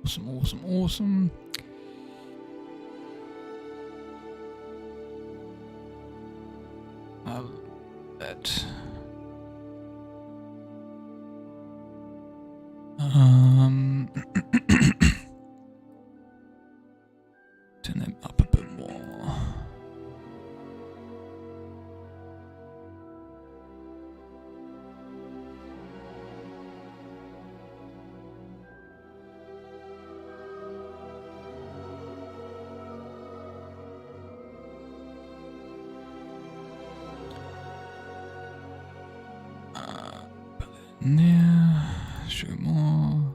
Awesome, awesome, awesome. That. Turn them up a bit more. There, show more.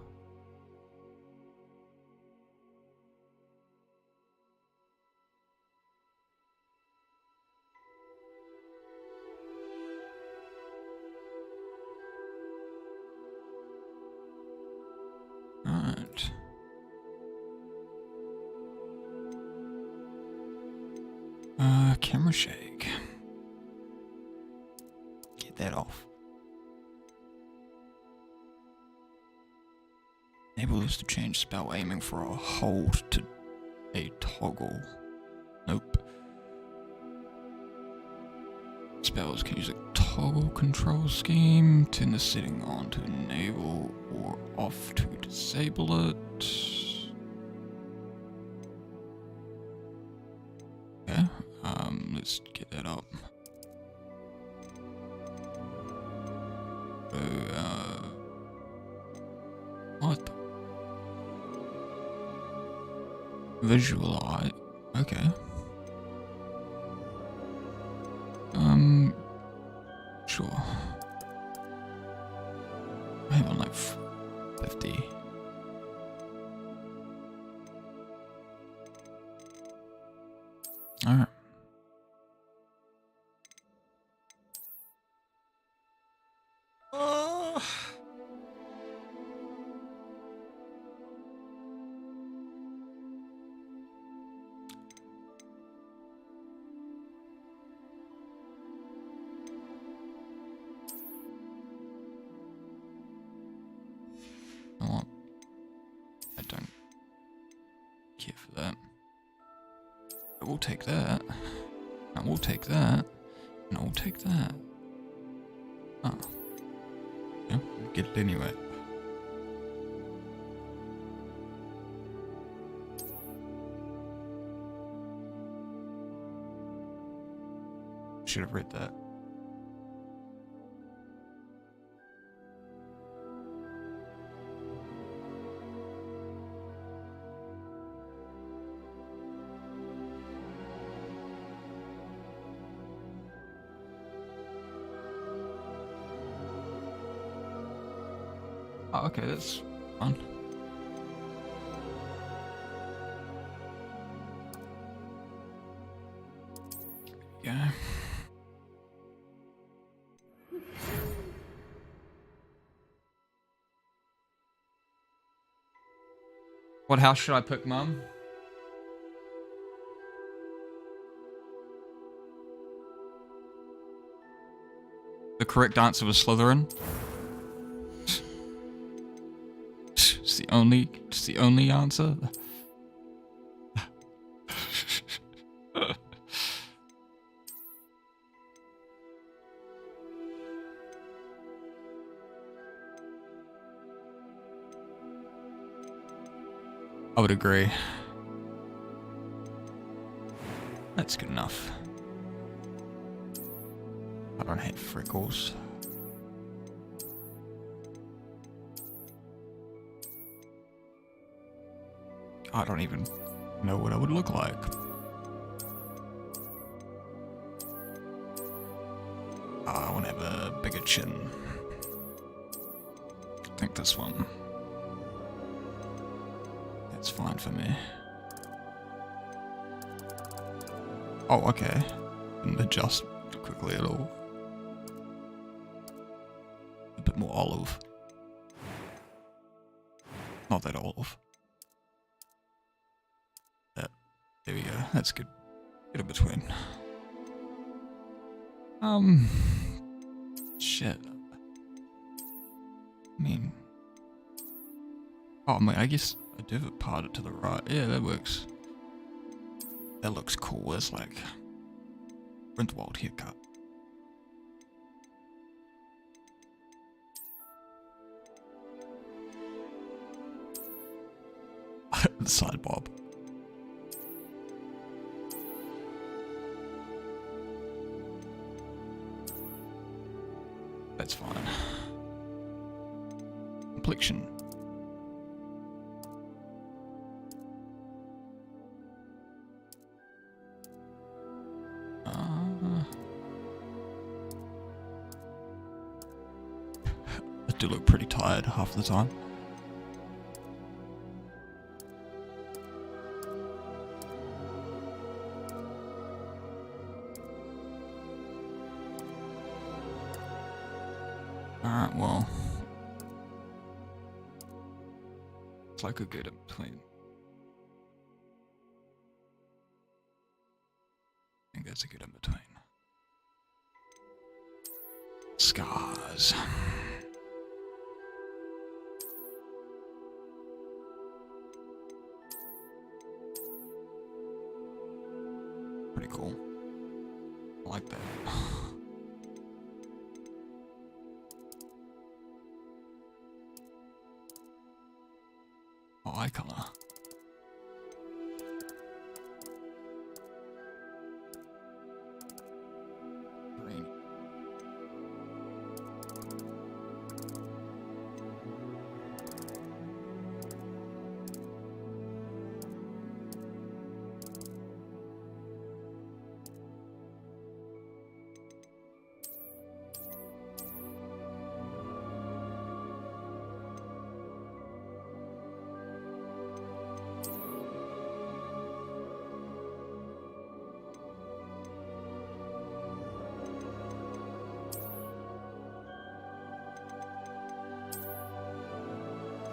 Right. Camera shake. Get that off. Enable this to change spell aiming for a hold to a toggle. Nope. Spells can use a toggle control scheme. Turn the setting on to enable or off to disable it. Okay, let's get that up. What? Visualize. Okay. Sure. I have on like 50. Alright. I don't care for that. I will take that. I will take that. And I will take that. Oh. Yeah, we'll get it anyway. Should have read that. Oh, okay, that's fun. Yeah. What house should I pick, Mum? The correct answer was Slytherin. It's the only answer. I would agree. That's good enough. I don't hate freckles. I don't even know what I would look like. I want to have a bigger chin. I think this one. That's fine for me. Oh, okay. Didn't adjust quickly at all. A bit more olive. Not that olive. There we go. That's good. Get in between. Shit. I mean, oh man, I guess A divot parted to the right. Yeah, that works. That looks cool. It's like Grindelwald haircut. The side bob. That's fine. Complexion. I do look pretty tired half the time. Alright, well. It's like a good in between. I think that's a good in between. Scars. Pretty cool. I like that. Oh, eye color. Green.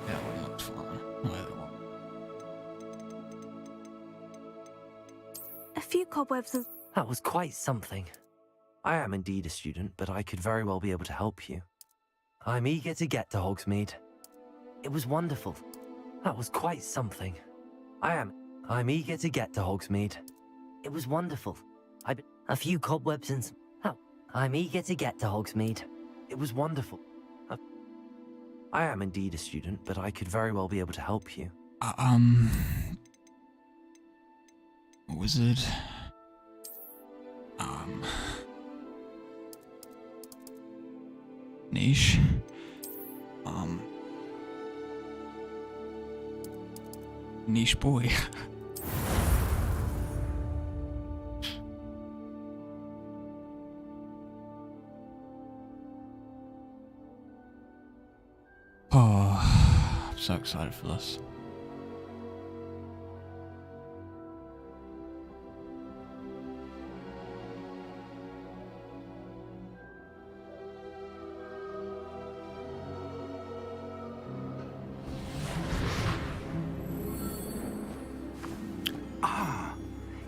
That one looks fine. Either one. A few cobwebs and... That was quite something. I am indeed a student, but I could very well be able to help you. I'm eager to get to Hogsmeade. It was wonderful. That was quite something. I'm eager to get to Hogsmeade. It was wonderful. A few cobwebs and... I'm eager to get to Hogsmeade. It was wonderful. I am indeed a student, but I could very well be able to help you. What was it? Niche. Niche boy. Oh, I'm so excited for this.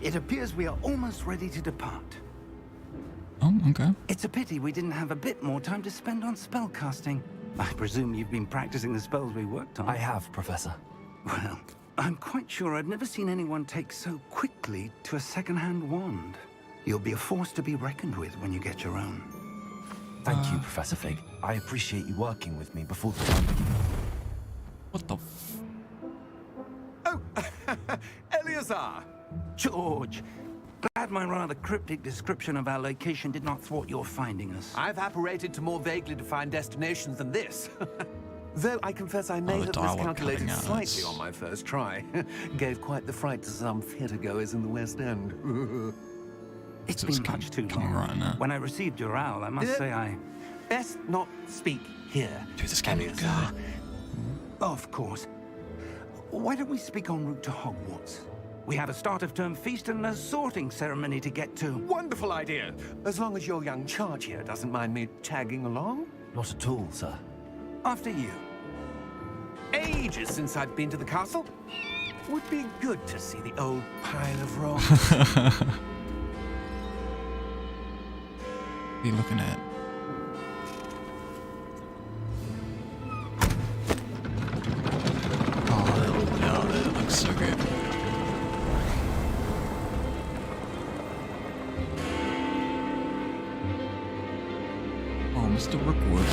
It appears we are almost ready to depart. Oh, okay. It's a pity we didn't have a bit more time to spend on spellcasting. I presume you've been practicing the spells we worked on. I have, Professor. Well, I'm quite sure I've never seen anyone take so quickly to a second-hand wand. You'll be a force to be reckoned with when you get your own. Thank you, Professor Fig. I appreciate you working with me before the time begins. What the f... Oh, Eleazar! George, glad my rather cryptic description of our location did not thwart your finding us. I've apparated to more vaguely defined destinations than this. Though I confess I may the have dialogue miscalculated cutting out, slightly that's- on my first try. Gave quite the fright to some theatre-goers in the West End. It's So it's been much too coming long. right now. When I received your owl, I must say I... Best not speak here, Dude, this game is Eleazar. Of course. Why don't we speak en route to Hogwarts? We have a start-of-term feast and a sorting ceremony to get to. Wonderful idea! As long as your young charge here doesn't mind me tagging along. Not at all, sir. After you. Ages since I've been to the castle. Would be good to see the old pile of rocks. What are you looking at? Oh, Mr. Rookwood.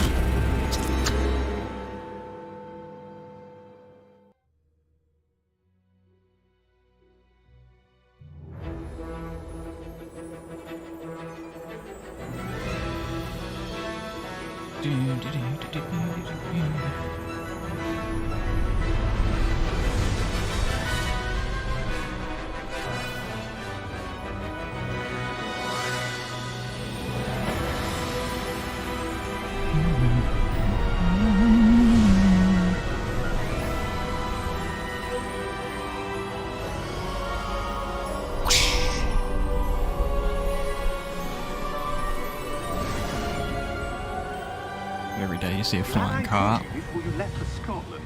Every day you see a flying car. Before you left for Scotland.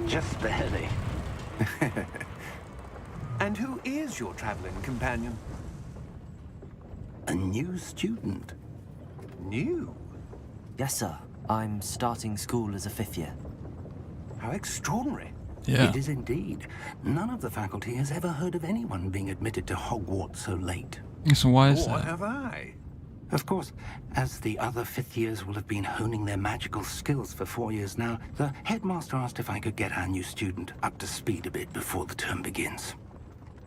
Just barely. And who is your traveling companion? A new student. New? Yes, sir. I'm starting school as a 5th year. How extraordinary. Yeah. It is indeed. None of the faculty has ever heard of anyone being admitted to Hogwarts so late. So why is Or that? have I? Of course, as the other 5th years will have been honing their magical skills for 4 years now, the headmaster asked if I could get our new student up to speed a bit before the term begins.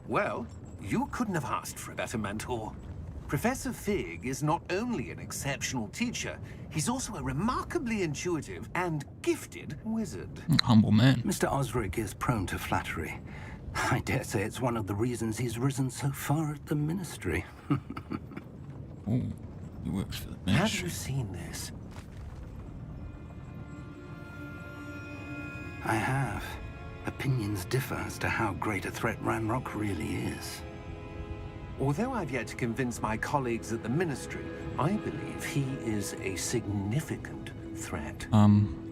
Well, you couldn't have asked for a better mentor. Professor Fig is not only an exceptional teacher, he's also a remarkably intuitive and gifted wizard. Humble man. Mr. Osric is prone to flattery. I dare say it's one of the reasons he's risen so far at the ministry. Oh, he works for the Have ministry. you seen this? I have. Opinions differ as to how great a threat Ranrock really is. Although I've yet to convince my colleagues at the ministry, I believe he is a significant threat. I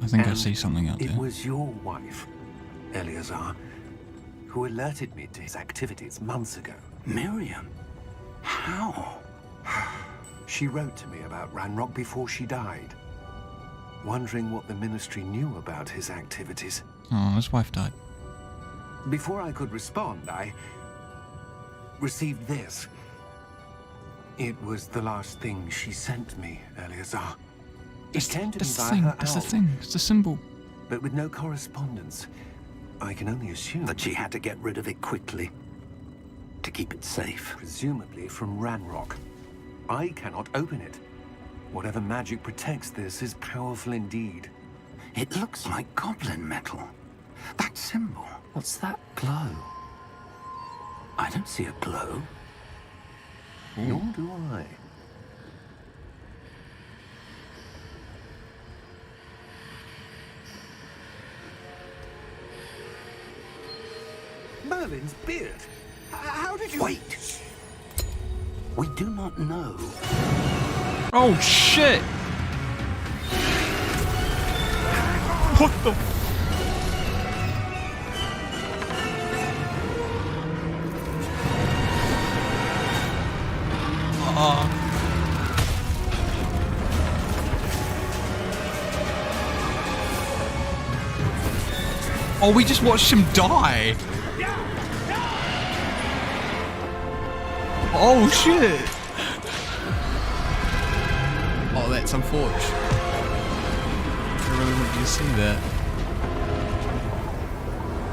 think I And see something out it there. was your wife, Eleazar, who alerted me to his activities months ago. Miriam? How? She wrote to me about Ranrock before she died, wondering what the ministry knew about his activities. Oh, his wife died. Before I could respond, I received this. It was the last thing she sent me, Eleazar. It came to me That's the via thing. her That's the owl, thing. It's the symbol. but with no correspondence. I can only assume That she had to get rid of it quickly. To keep it safe. presumably from Ranrock. I cannot open it. Whatever magic protects this is powerful indeed. It looks like goblin metal. That symbol. What's that glow? I don't see a glow. Nor do I. Merlin's beard. How did you... Wait. We do not know. Oh shit! What the? Oh, we just watched him die. Oh shit! Oh, that's unfortunate. I really wanted you to see that.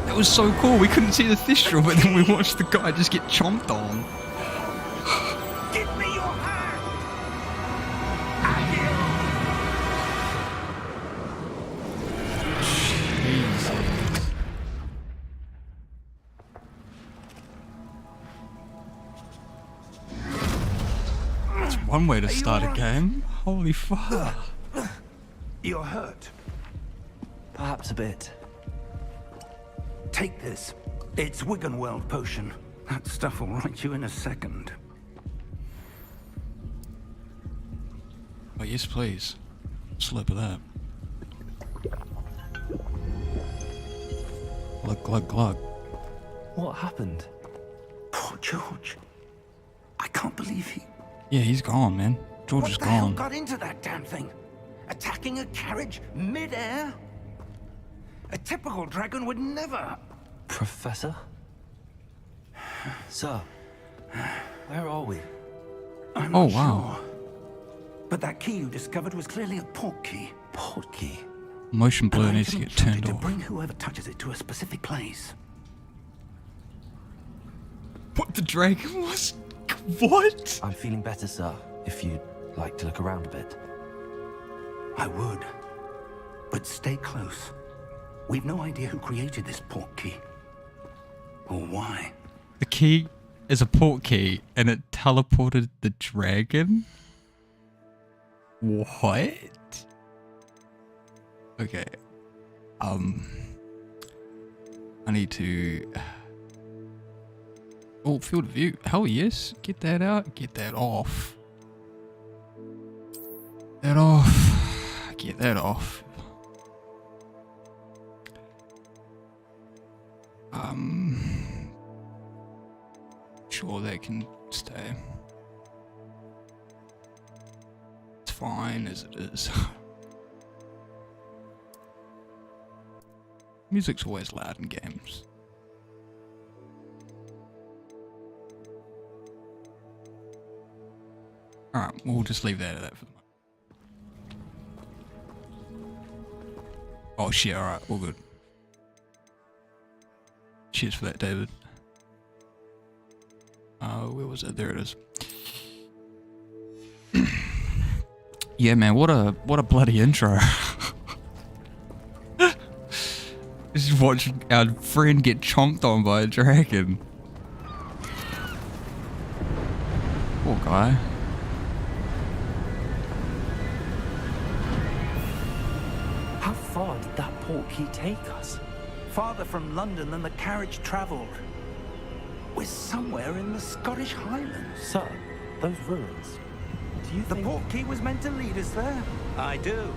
That was so cool. We couldn't see the Thistral, but then we watched the guy just get chomped on. Give me your hand! That's one way to start a game. Holy fuck. You're hurt. Perhaps a bit. Take this. It's Wiggenweld potion. That stuff will right you in a second. Oh, yes, please. Slip of that. Glug, glug, glug. What happened? Poor George. I can't believe he... Yeah, he's gone, man. George What is the hell gone. got into that damn thing? Attacking a carriage mid-air? A typical dragon would never... Professor? Sir, where are we? I'm Oh, not wow. sure. But that key you discovered was clearly a port key. Port key. Motion blur An needs to item get instructed turned to off. bring whoever touches it to a specific place. What the dragon was? What? I'm feeling better, sir. If you'd like to look around a bit. I would. But stay close. We've no idea who created this port key. Or why. The key is a port key and it teleported the dragon? What? Okay. I need to... Oh, field of view. Hell yes. Get that out. Get that off. That off. Get that off. Sure, they can stay. It's fine as it is. Music's always loud in games. Alright, we'll just leave that at that for the moment. Oh shit, alright, all good. Cheers for that, David. Where was it? There it is. Yeah, man, what a bloody intro. Just watching our friend get chomped on by a dragon. Poor guy. How far did that port key take us? Farther from London than the carriage travelled. We're somewhere in the Scottish Highlands. Sir, those ruins. Do you The think... port key was meant to lead us there? I do.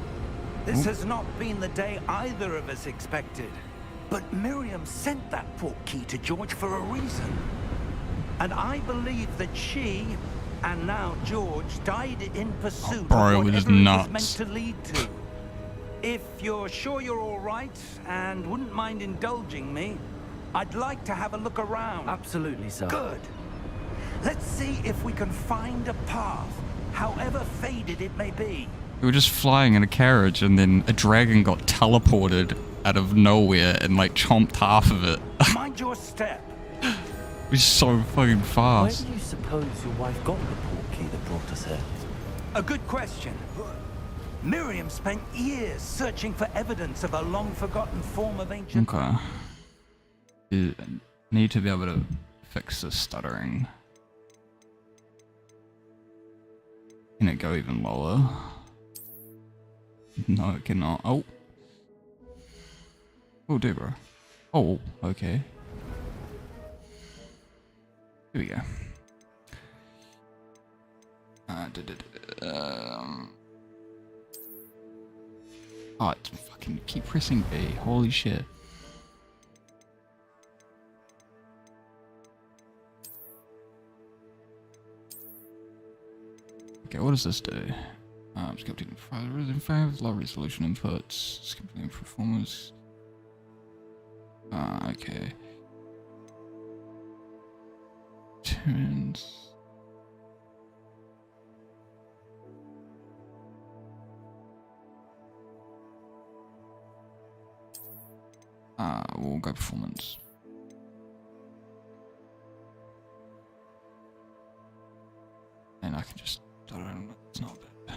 This has not been the day either of us expected. But Miriam sent that port key to George for a reason. And I believe that she, and now George, died in pursuit bro, of it was whatever it was nuts. meant to lead to. If you're sure you're all right and wouldn't mind indulging me, I'd like to have a look around. Absolutely, sir. Good. Let's see if we can find a path, however faded it may be. We were just flying in a carriage and then a dragon got teleported out of nowhere and like chomped half of it. Mind your step. It was so fucking Where fast. do you suppose your wife got the port key that brought us here? A good question. Miriam spent years searching for evidence of a long-forgotten form of ancient... Okay. You need to be able to fix the stuttering. Can it go even lower? No, it cannot. Oh. Oh, do, bro. Oh, okay. Here we go. Oh, it's fucking keep pressing B. Holy shit. Okay, what does this do? Skip in favor of low resolution inputs. Skip performance. Okay. Turns. We'll go performance. And I can just, I don't know, it's not bad.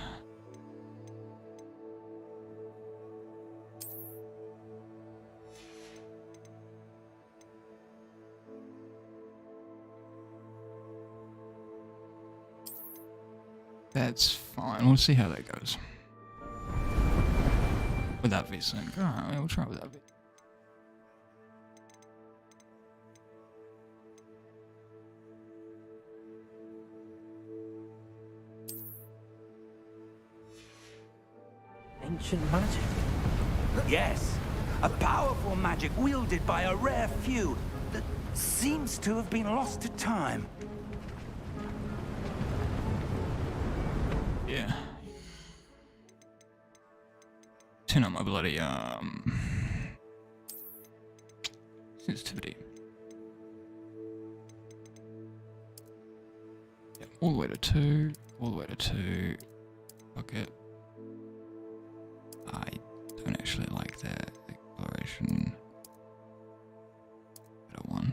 That's fine, we'll see how that goes. Without VSync, alright, we'll try without VSync. Ancient magic. Yes, a powerful magic wielded by a rare few that seems to have been lost to time. Yeah. Turn on my bloody, sensitivity. Yeah, all the way to 2, all the way to 2. Fuck it. I don't actually like that exploration. Better one.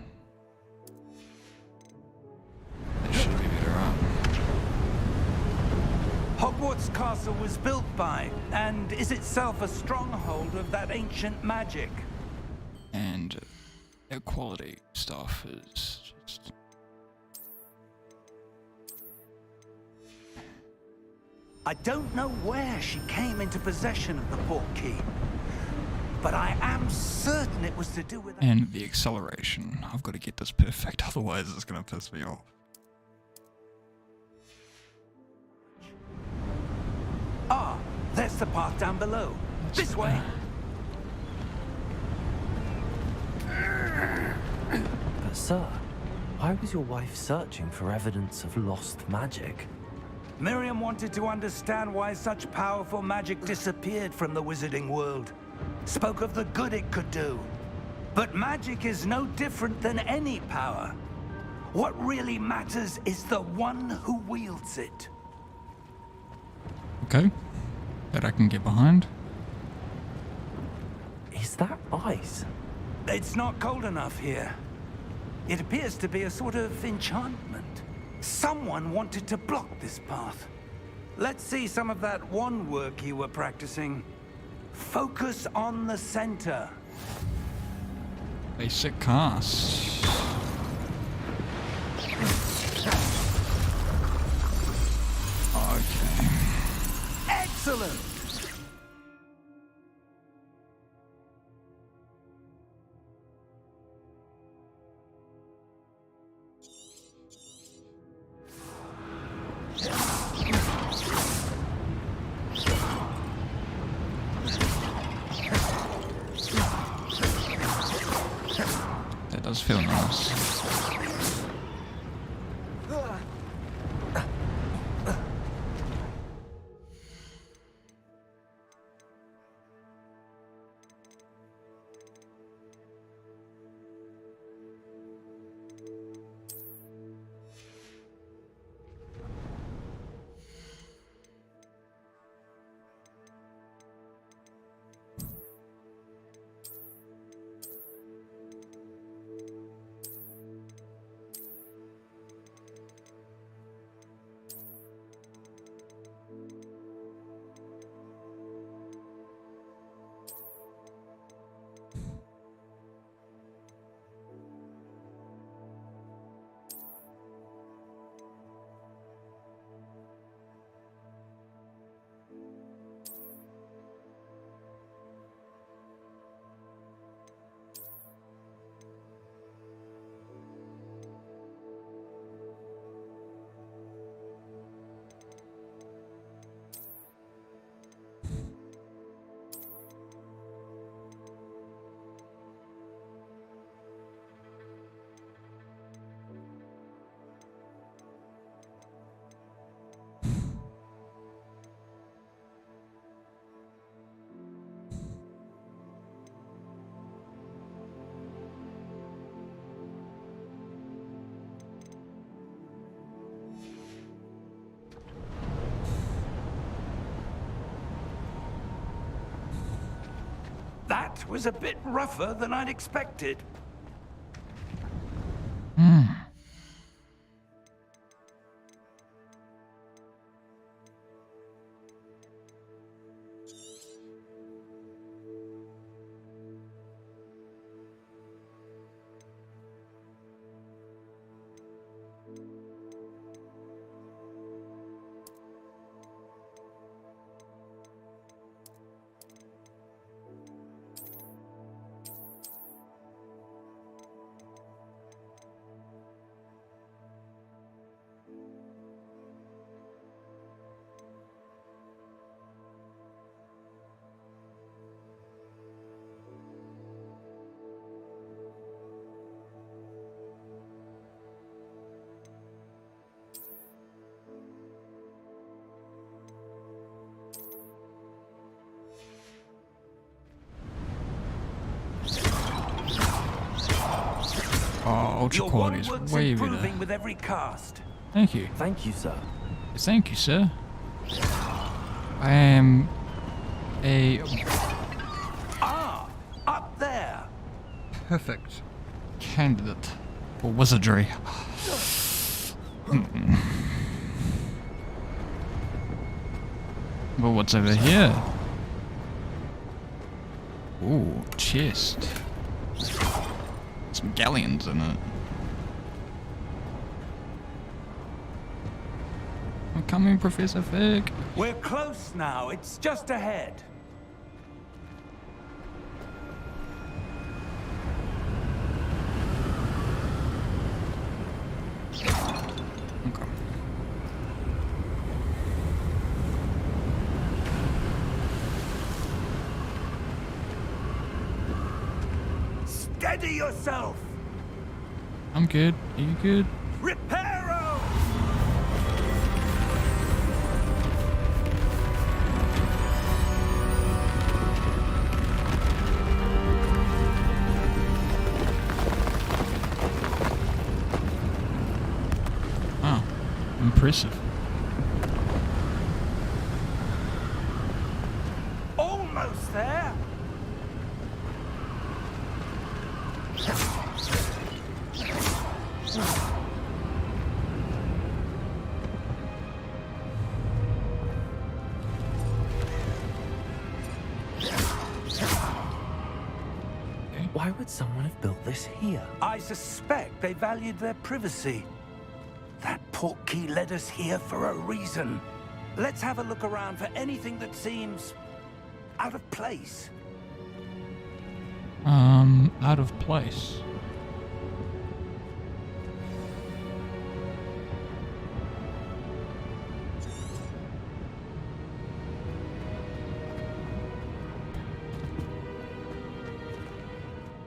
That should be better up. Hogwarts Castle was built by, and is itself a stronghold of that ancient magic. And their quality stuff is just... I don't know where she came into possession of the portkey, but I am certain it was to do with... And the acceleration. I've got to get this perfect, otherwise it's going to piss me off. Ah, there's the path down below. This way. But sir, why was your wife searching for evidence of lost magic? Miriam wanted to understand why such powerful magic disappeared from the wizarding world. Spoke of the good it could do. But magic is no different than any power. What really matters is the one who wields it. Okay. That I can get behind. Is that ice? It's not cold enough here. It appears to be a sort of enchantment. Someone wanted to block this path. Let's see some of that wand work you were practicing. Focus on the center. Basic cast. Okay. Excellent! That does feel nice. That was a bit rougher than I'd expected. Oh, ultra Your quality is wand work's way improving better. with every cast. Thank you. Thank you, sir. Thank you, sir. I am a Ah, up there. perfect candidate for wizardry. But what's over here? Ooh, chest. Some galleons in it. I'm coming, Professor Fig. We're close now. It's just ahead. Okay. Steady yourself. I'm good. Are you good? Reparo! Wow. Impressive. Almost there. Why would someone have built this here? I suspect they valued their privacy. That portkey led us here for a reason. Let's have a look around for anything that seems out of place. Out of place.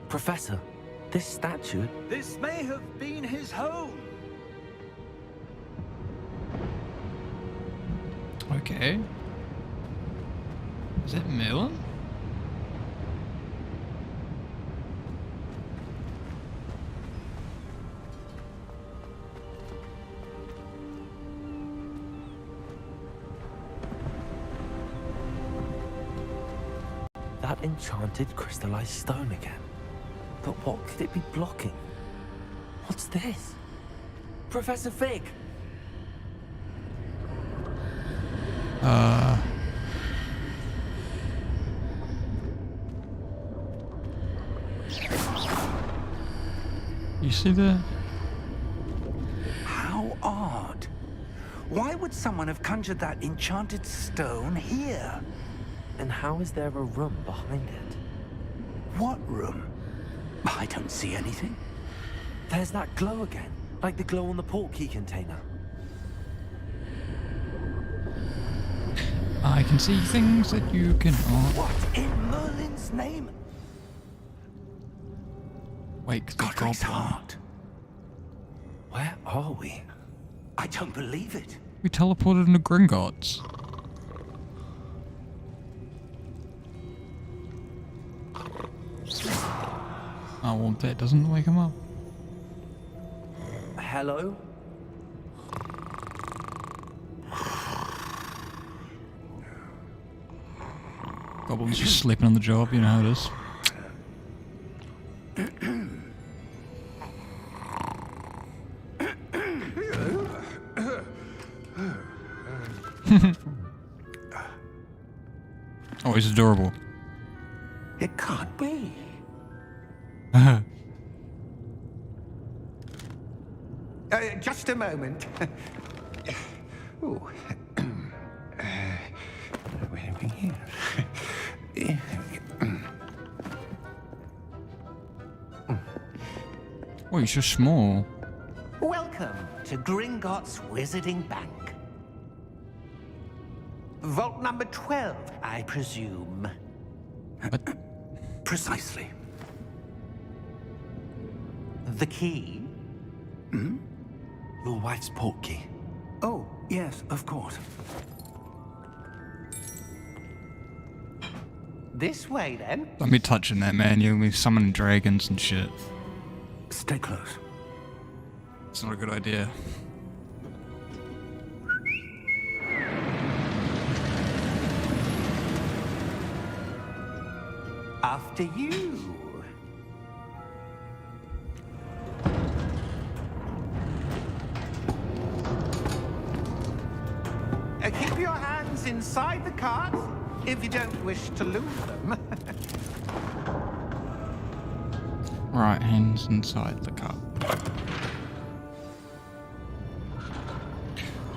Professor, this statue... This may have been his home. Okay. Is it Merlin? That enchanted crystallized stone again. But what could it be blocking? What's this? Professor Fig! You see that? How odd. Why would someone have conjured that enchanted stone here? And how is there a room behind it? What room? I don't see anything. There's that glow again, like the glow on the portkey container. I can see things that you cannot. What in Merlin's name? Wake the Godric's goblin. heart. Where are we? I don't believe it. We teleported into Gringotts. Oh, well, that doesn't wake him up. Hello? Goblin's just sleeping on the job, you know how it is. Oh, he's adorable. It can't be. Just a moment. Ooh. Where are we here? Oh, he's just small. Welcome to Gringotts Wizarding Bank. Vault number 12, I presume. Precisely. The key? Your wife's portkey. Oh, yes, of course. This way, then. Don't be touching that, man. You'll be summoning dragons and shit. Stay close. It's not a good idea. after you. Keep your hands inside the cart if you don't wish to lose them. Right, hands inside the cup.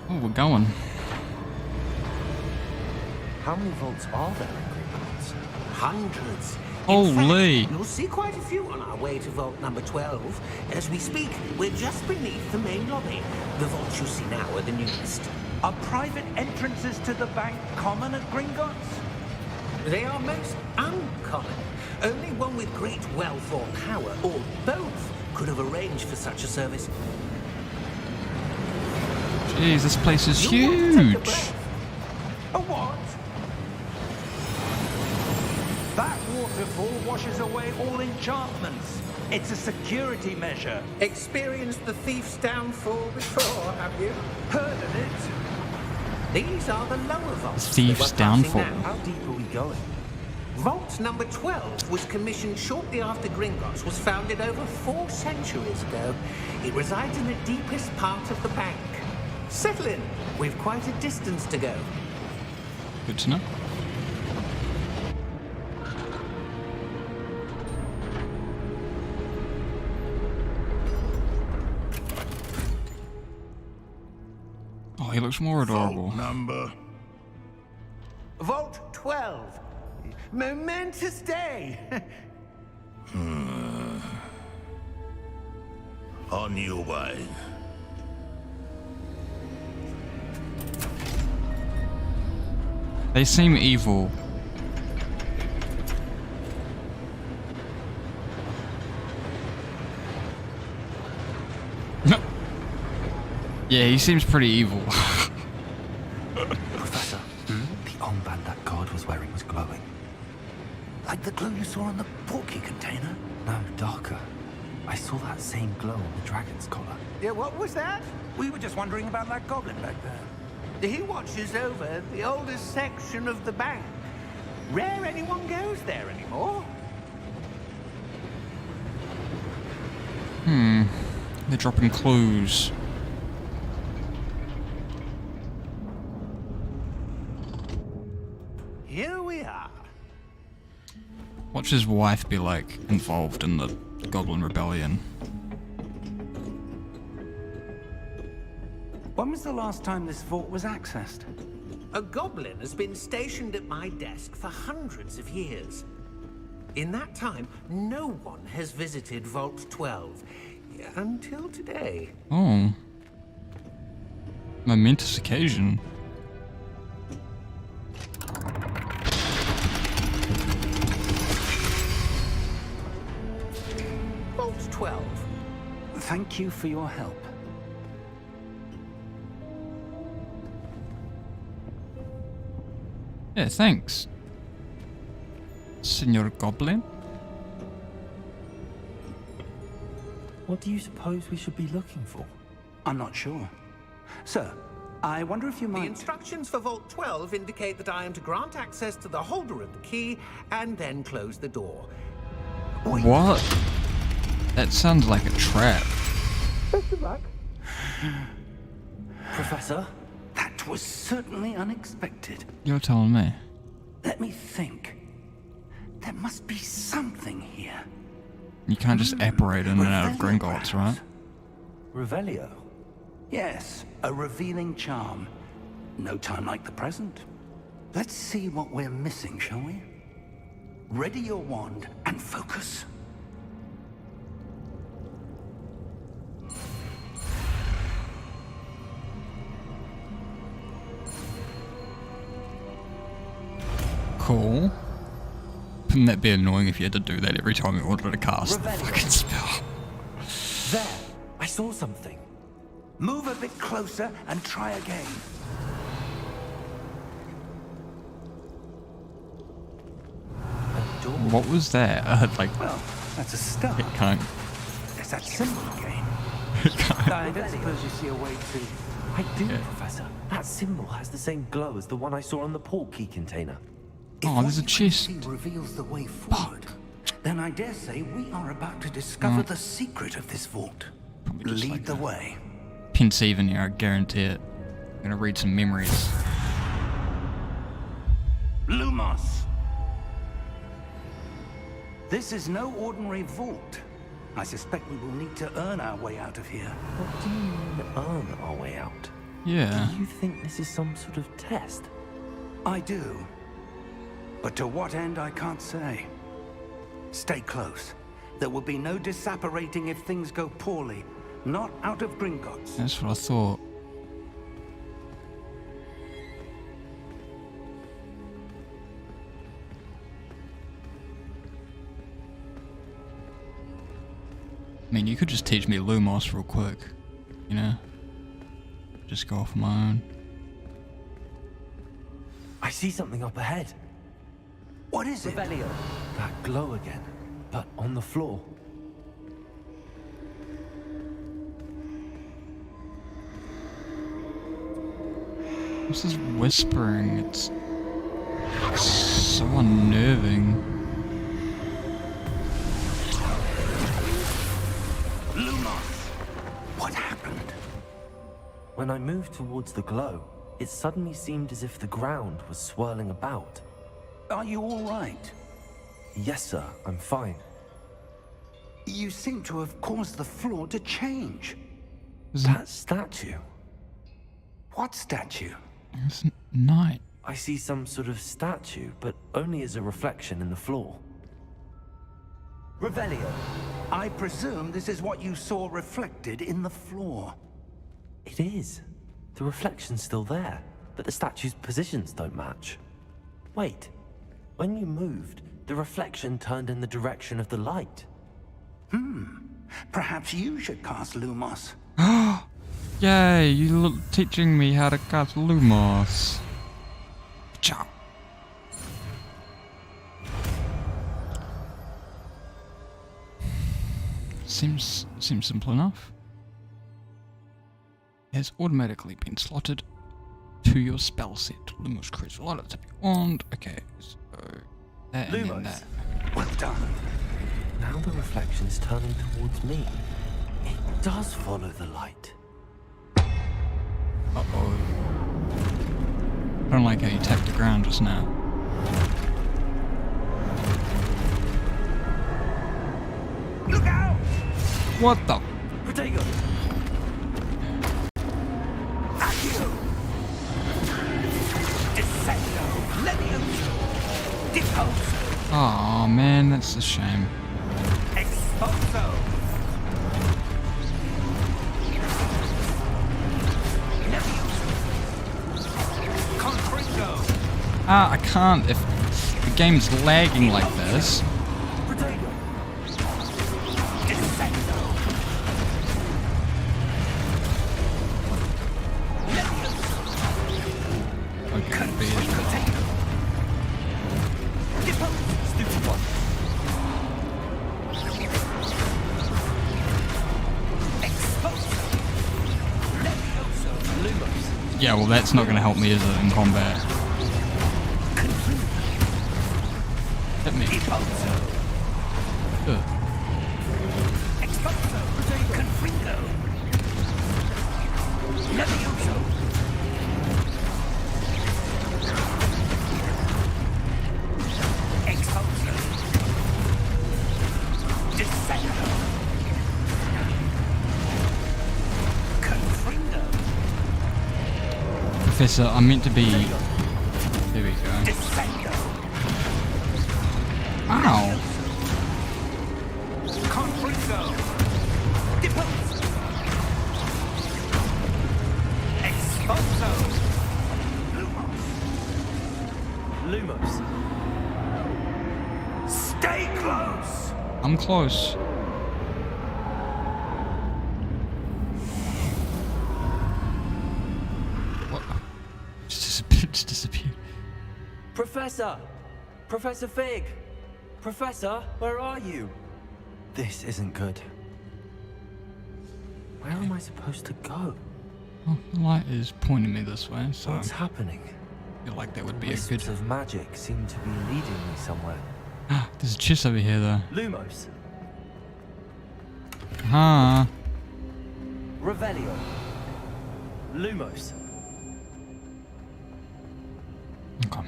Oh, we're going. How many vaults are there in Gringotts? Hundreds. Holy. In fact, you'll see quite a few on our way to vault number 12. As we speak, we're just beneath the main lobby. The vaults you see now are the newest. Are private entrances to the bank common at Gringotts? They are most uncommon. Only one with great wealth or power, or both, could have arranged for such a service. Jeez, this place is You want to take a huge. breath? A what? That waterfall washes away all enchantments. It's a security measure. Experienced the thief's downfall before, have you? Heard of it? These are the lower vaults. Thief's that we're passing downfall. now. How deep are we going? Vault number 12 was commissioned shortly after Gringotts was founded over 4 centuries ago. It resides in the deepest part of the bank. Settle in. We've quite a distance to go. Good to know. Oh, he looks more adorable. Number. Vault 12. Momentous day. On your way. They seem evil. Yeah, he seems pretty evil. Professor, the armband that guard was wearing was glowing. Like the glue you saw on the portkey container? No, darker. I saw that same glow on the dragon's collar. Yeah, what was that? We were just wondering about that goblin back there. He watches over the oldest section of the bank. Rare anyone goes there anymore. They're dropping clues. Here we are. Watch his wife be like involved in the Goblin Rebellion. When was the last time this vault was accessed? A goblin has been stationed at my desk for hundreds of years. In that time, no one has visited Vault 12 until today. Oh. Momentous occasion. Vault 12. Thank you for your help. Yeah, thanks. Senor Goblin? What do you suppose we should be looking for? I'm not sure. Sir, I wonder if you The might... instructions for Vault 12 indicate that I am to grant access to the holder of the key and then close the door. What? That sounds like a trap. Best of luck. Professor? That was certainly unexpected. You're telling me. Let me think. There must be something here. You can't just apparate in and out of Gringotts, right? Revelio? Yes, a revealing charm. No time like the present. Let's see what we're missing, shall we? Ready your wand and focus. Cool. Wouldn't that be annoying if you had to do that every time you wanted to cast the fucking spell? There! I saw something. Move a bit closer and try again. A door. What was that? Like, Well, that's a start. it can't. There's that symbol again. It can't. I don't suppose you see a way to... I do, Professor. That symbol has the same glow as the one I saw on the portkey container. If Oh, what there's a you can chest. see reveals the way forward, Then I dare say we are about to discover the secret of this vault. just Lead like the that. way. Pin's even here, I guarantee it. I'm gonna read some memories. Lumos! This is no ordinary vault. I suspect we will need to earn our way out of here. What do you mean, earn our way out? Yeah. Do you think this is some sort of test? I do. But to what end, I can't say. Stay close. There will be no disapparating if things go poorly. Not out of Gringotts. That's what I thought. I mean, you could just teach me Lumos real quick, you know? Just go off on my own. I see something up ahead. What is it? Revelio. That glow again, but on the floor. This is whispering. It's so unnerving. Lumos! What happened? When I moved towards the glow, it suddenly seemed as if the ground was swirling about. Are you all right? Yes, sir, I'm fine. You seem to have caused the floor to change. That statue. What statue? It's night. I see some sort of statue, but only as a reflection in the floor. Revelio. I presume this is what you saw reflected in the floor. It is. The reflection's still there, but the statue's positions don't match. Wait. When you moved, the reflection turned in the direction of the light. Perhaps you should cast Lumos. Yay, you teaching me how to cast Lumos. Ciao. Seems simple enough. It has automatically been slotted to your spell set. Lumos creates a lot of tipping wand. Okay, so that and then Lumos. that. Well done. Now the reflection is turning towards me. It does follow the light. Uh-oh. I don't like how you tapped the ground just now. Look out! What the? Protego! Accio! Descendo! Levioso! Deposo! Oh man, that's a shame. Exposo! Levioso! Confringo! Ah, I can't if the game's lagging like this. Protego! Descendo! Levioso! Okay, be it. Potato! Deposo! Stupid one! Exposo! Levioso! Lumos! Yeah, well that's not going to help me, is it, in combat? Hit me. Deposo! Ugh. Exposo! Confringo! Levioso! Exposo! Descendo! Confringo! Professor, I'm meant to be... There we go. Descendo! Ow! Confringo! Deposo! Exposo! Lumos. Stay close! I'm close. What? Just disappeared. Professor! Professor Fig! Professor, where are you? This isn't good. Where am I supposed to go? Well, the light is pointing me this way, so What's I happening? feel like that would be a Wisps good... of magic seem to be leading me somewhere. There's a chest over here though. Lumos. Huh. Revelio. Lumos. Okay.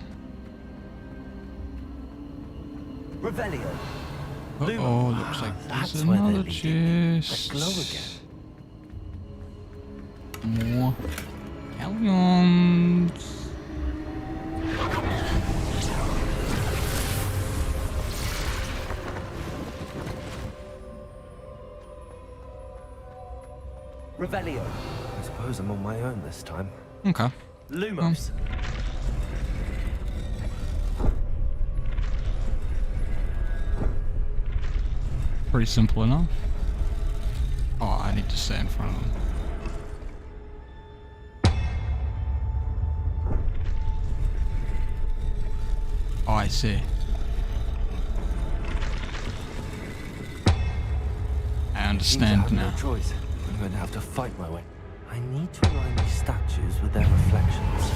Revelio. Oh, looks like That's there's where they're another leading. chest. Let's glow again. More galleons. Revelio. I suppose I'm on my own this time. Okay. Lumos. Pretty simple enough. Oh, I need to stay in front of them. Oh, I see. I understand now. No choice. I'm going to have to fight my way. I need to align these statues with their reflections.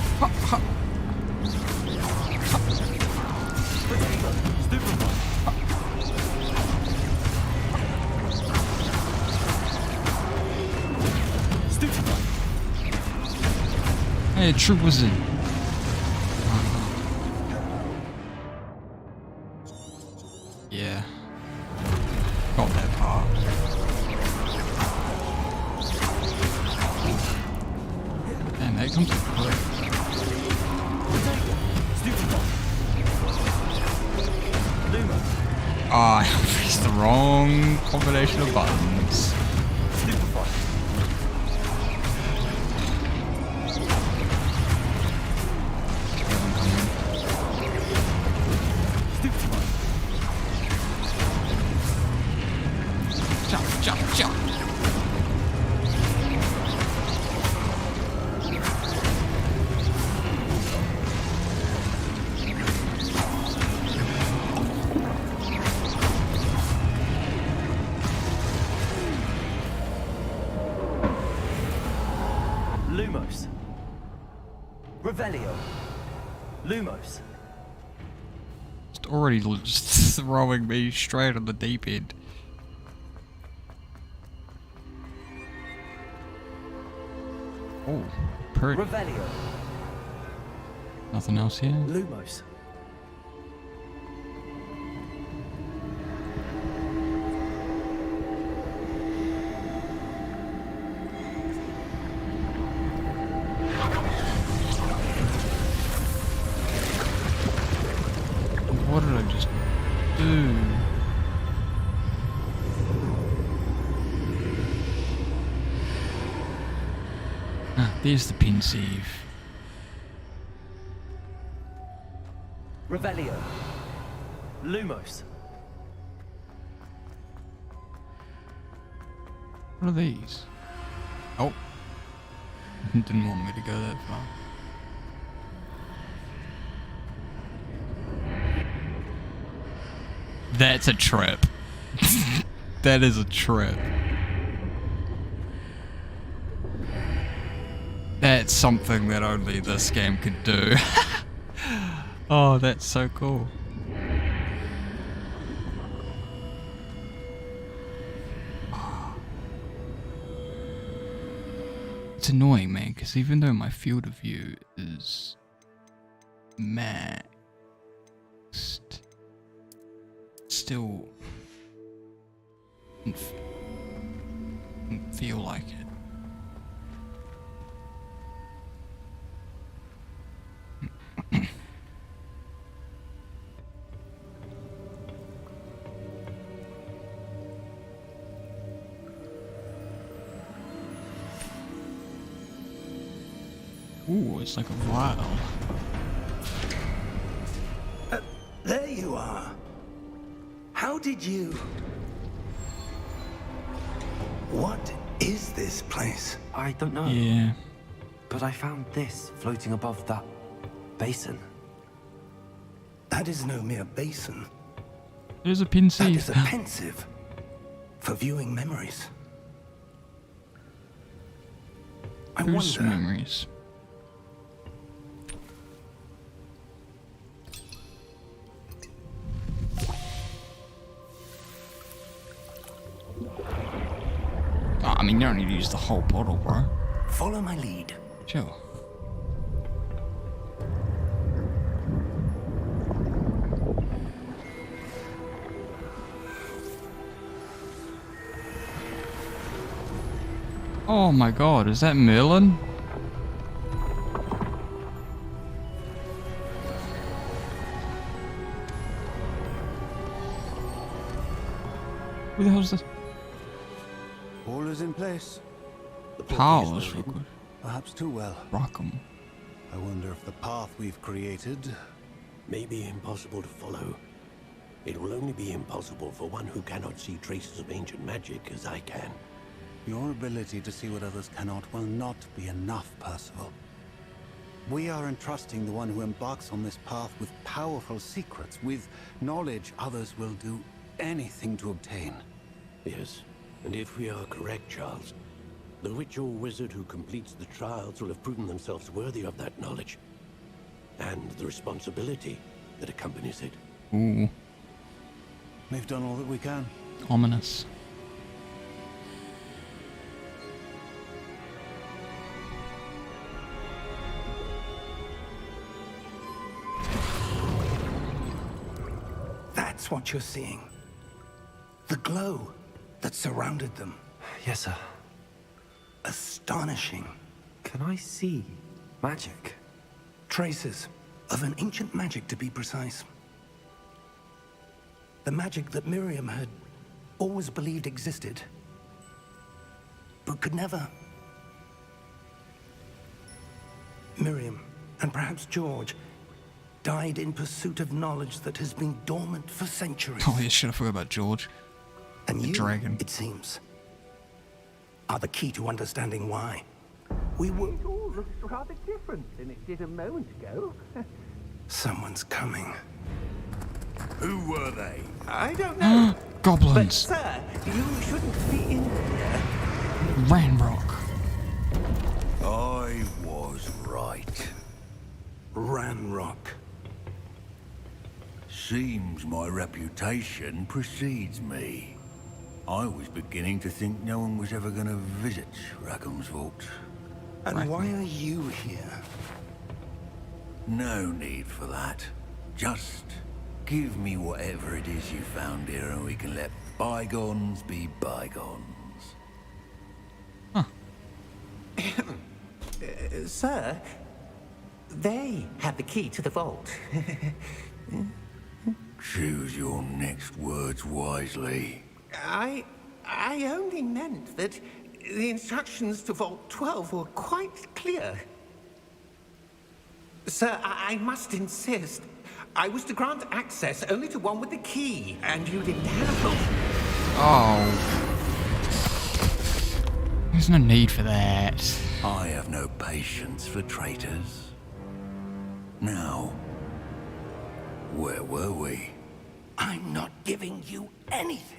Hey, troop was in. Yeah. Got that part. And that comes quick. Ah, I pressed the wrong combination of buttons. Jump, jump, jump. Lumos. Revelio. Lumos. It's already just throwing me straight on the deep end. Oh, pretty. Revelio. Nothing else here? Lumos. What did I just do? Ah, there's the pensieve. Revelio. Lumos. What are these? Oh. Didn't want me to go that far. That's a trip. That is a trip. That's something that only this game could do. Oh, that's so cool. It's annoying, man, because even though my field of view is maxed, still didn't feel like it. Ooh, it's like a vial. There you are. How did you... What is this place? I don't know. Yeah. But I found this floating above that basin. That is no mere basin. There's a That pensieve. is a pensive for viewing memories. I Whose wonder... memories? use the whole bottle, bro. Follow my lead. Chill. Oh my god, is that Merlin? Who the hell is this? All is in place. The Power portal is is real hidden, good. perhaps too well. Rock 'em. I wonder if the path we've created May be impossible to follow. It will only be impossible for one who cannot see traces of ancient magic as I can. Your ability to see what others cannot will not be enough, Percival. We are entrusting the one who embarks on this path with powerful secrets, with knowledge others will do anything to obtain. Yes, and if we are correct, Charles, the witch or wizard who completes the trials will have proven themselves worthy of that knowledge. And the responsibility that accompanies it. Ooh, We've done all that we can. ominous. That's what you're seeing. The glow that surrounded them. Yes, sir. Astonishing. Can I see magic? Traces of an ancient magic, to be precise. The magic that Miriam had always believed existed, but could never. Miriam, and perhaps George, died in pursuit of knowledge that has been dormant for centuries. Oh yeah, shit, I forgot about George. And the you, dragon. it seems, are the key to understanding why. We were... It all looks rather different than it did a moment ago. Someone's coming. Who were they? I don't know. But, Goblins. sir, you shouldn't be in here. Ranrock. I was right. Ranrock. Seems my reputation precedes me. I was beginning to think no one was ever going to visit Rackham's vault. And why are you here? No need for that. Just give me whatever it is you found here and we can let bygones be bygones. Sir, they had the key to the vault. Choose your next words wisely. I only meant that the instructions to Vault 12 were quite clear. Sir, I must insist. I was to grant access only to one with the key, and you didn't have them. Oh. There's no need for that. I have no patience for traitors. Now, where were we? I'm not giving you anything.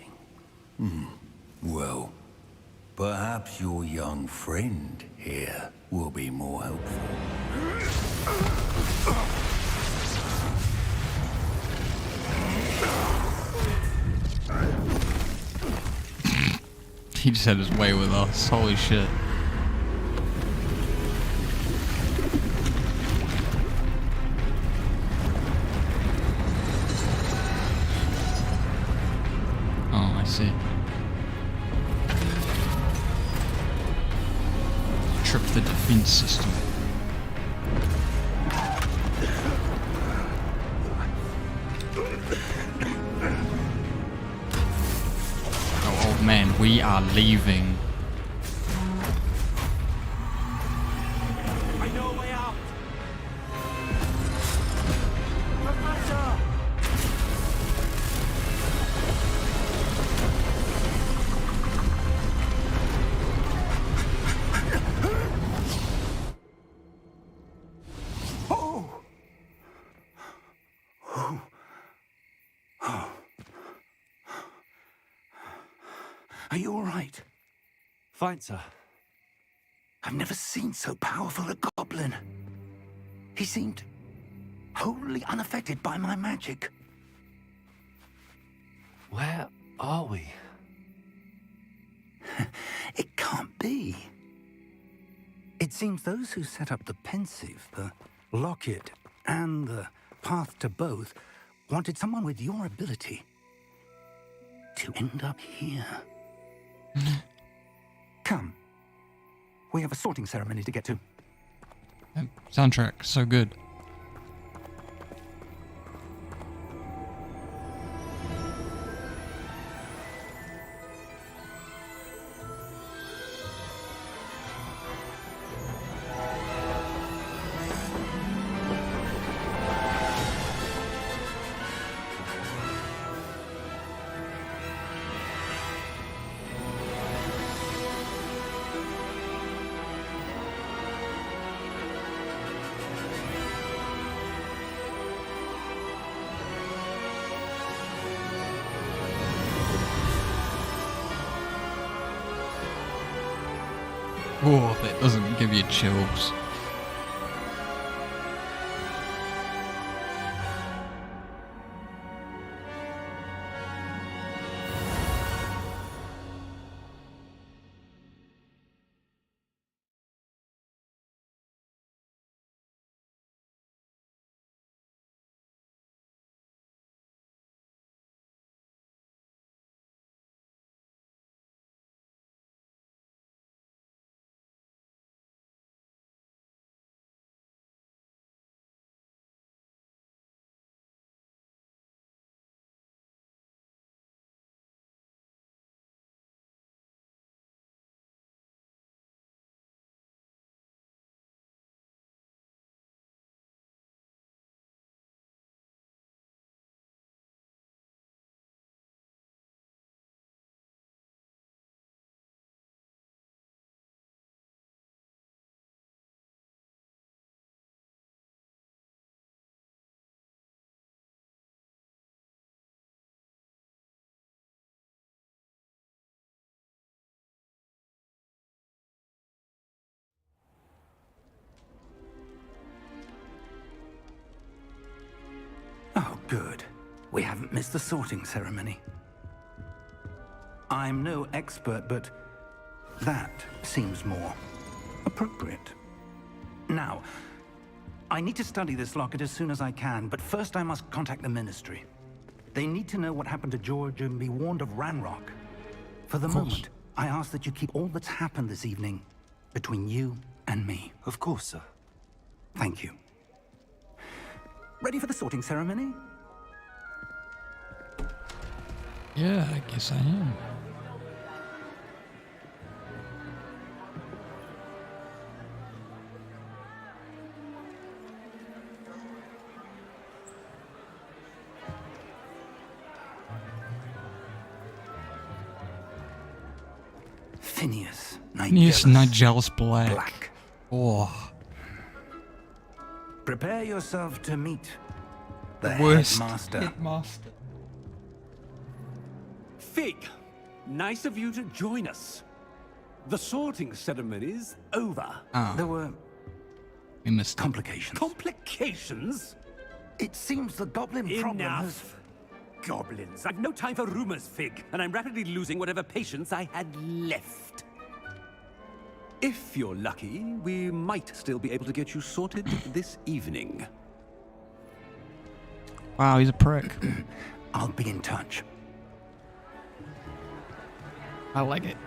Well, perhaps your young friend here will be more helpful. He just had his way with us. Holy shit. Oh, I see. Trip the defense system. Oh, old man, we are leaving. I know a way out. Are you all right? Fine, sir. I've never seen so powerful a goblin. He seemed wholly unaffected by my magic. Where are we? It can't be. It seems those who set up the pensive, the locket, and the path to both wanted someone with your ability to end up here. Come. We have a sorting ceremony to get to. Soundtrack, so good. Oh, that doesn't give you chills. Oh, good. We haven't missed the sorting ceremony. I'm no expert, but that seems more appropriate. Now, I need to study this locket as soon as I can, but first I must contact the Ministry. They need to know what happened to George and be warned of Ranrock. For the moment, I ask that you keep all that's happened this evening between you and me. Of course, sir. Thank you. Ready for the sorting ceremony? Yeah, I guess I am. Phineas Phineas Nigellus Black. Black. Oh, Prepare yourself to meet the worst headmaster. headmaster. Fig, nice of you to join us. The sorting ceremony's over. There were We missed it. complications. Complications? It seems the goblin problem has... Enough. Goblins. I've no time for rumors, Fig, and I'm rapidly losing whatever patience I had left. If you're lucky, we might still be able to get you sorted this evening. Wow, he's a prick. I'll be in touch. I like it.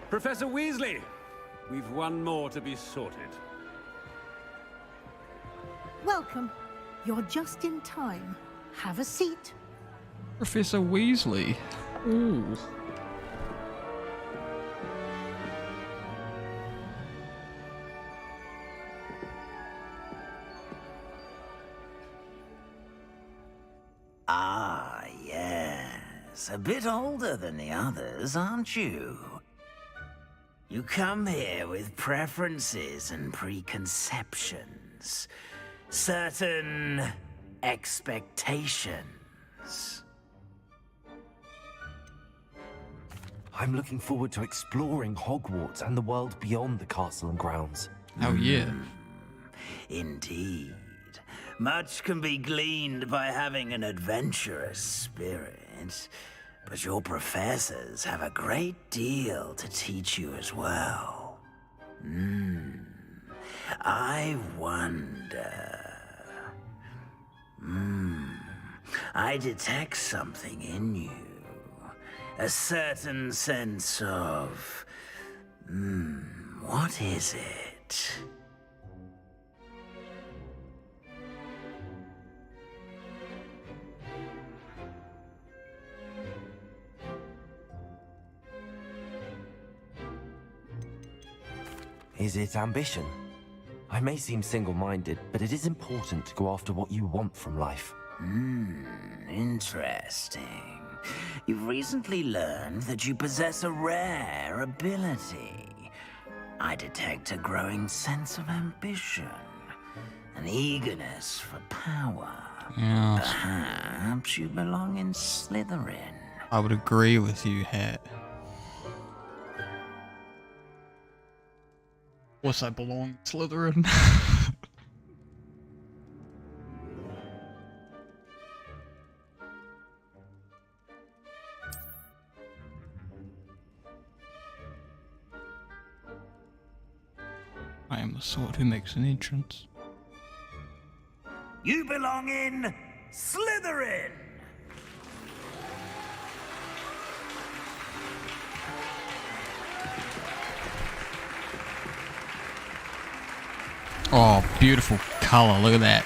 Professor Weasley, we've one more to be sorted. Welcome. You're just in time. Have a seat. Professor Weasley. Ooh. Ah, yes. A bit older than the others, aren't you? You come here with preferences and preconceptions. Certain expectations. I'm looking forward to exploring Hogwarts and the world beyond the castle and grounds. Oh yeah. Indeed. Much can be gleaned by having an adventurous spirit, but your professors have a great deal to teach you as well. I wonder... I detect something in you. A certain sense of... what is it? Is it ambition? I may seem single-minded, but it is important to go after what you want from life. Interesting. You've recently learned that you possess a rare ability. I detect a growing sense of ambition, an eagerness for power. Yeah. Perhaps you belong in Slytherin. I would agree with you, Hat. What's I belong Slytherin? I am the sort who makes an entrance. You belong in Slytherin! Oh, beautiful color. Look at that.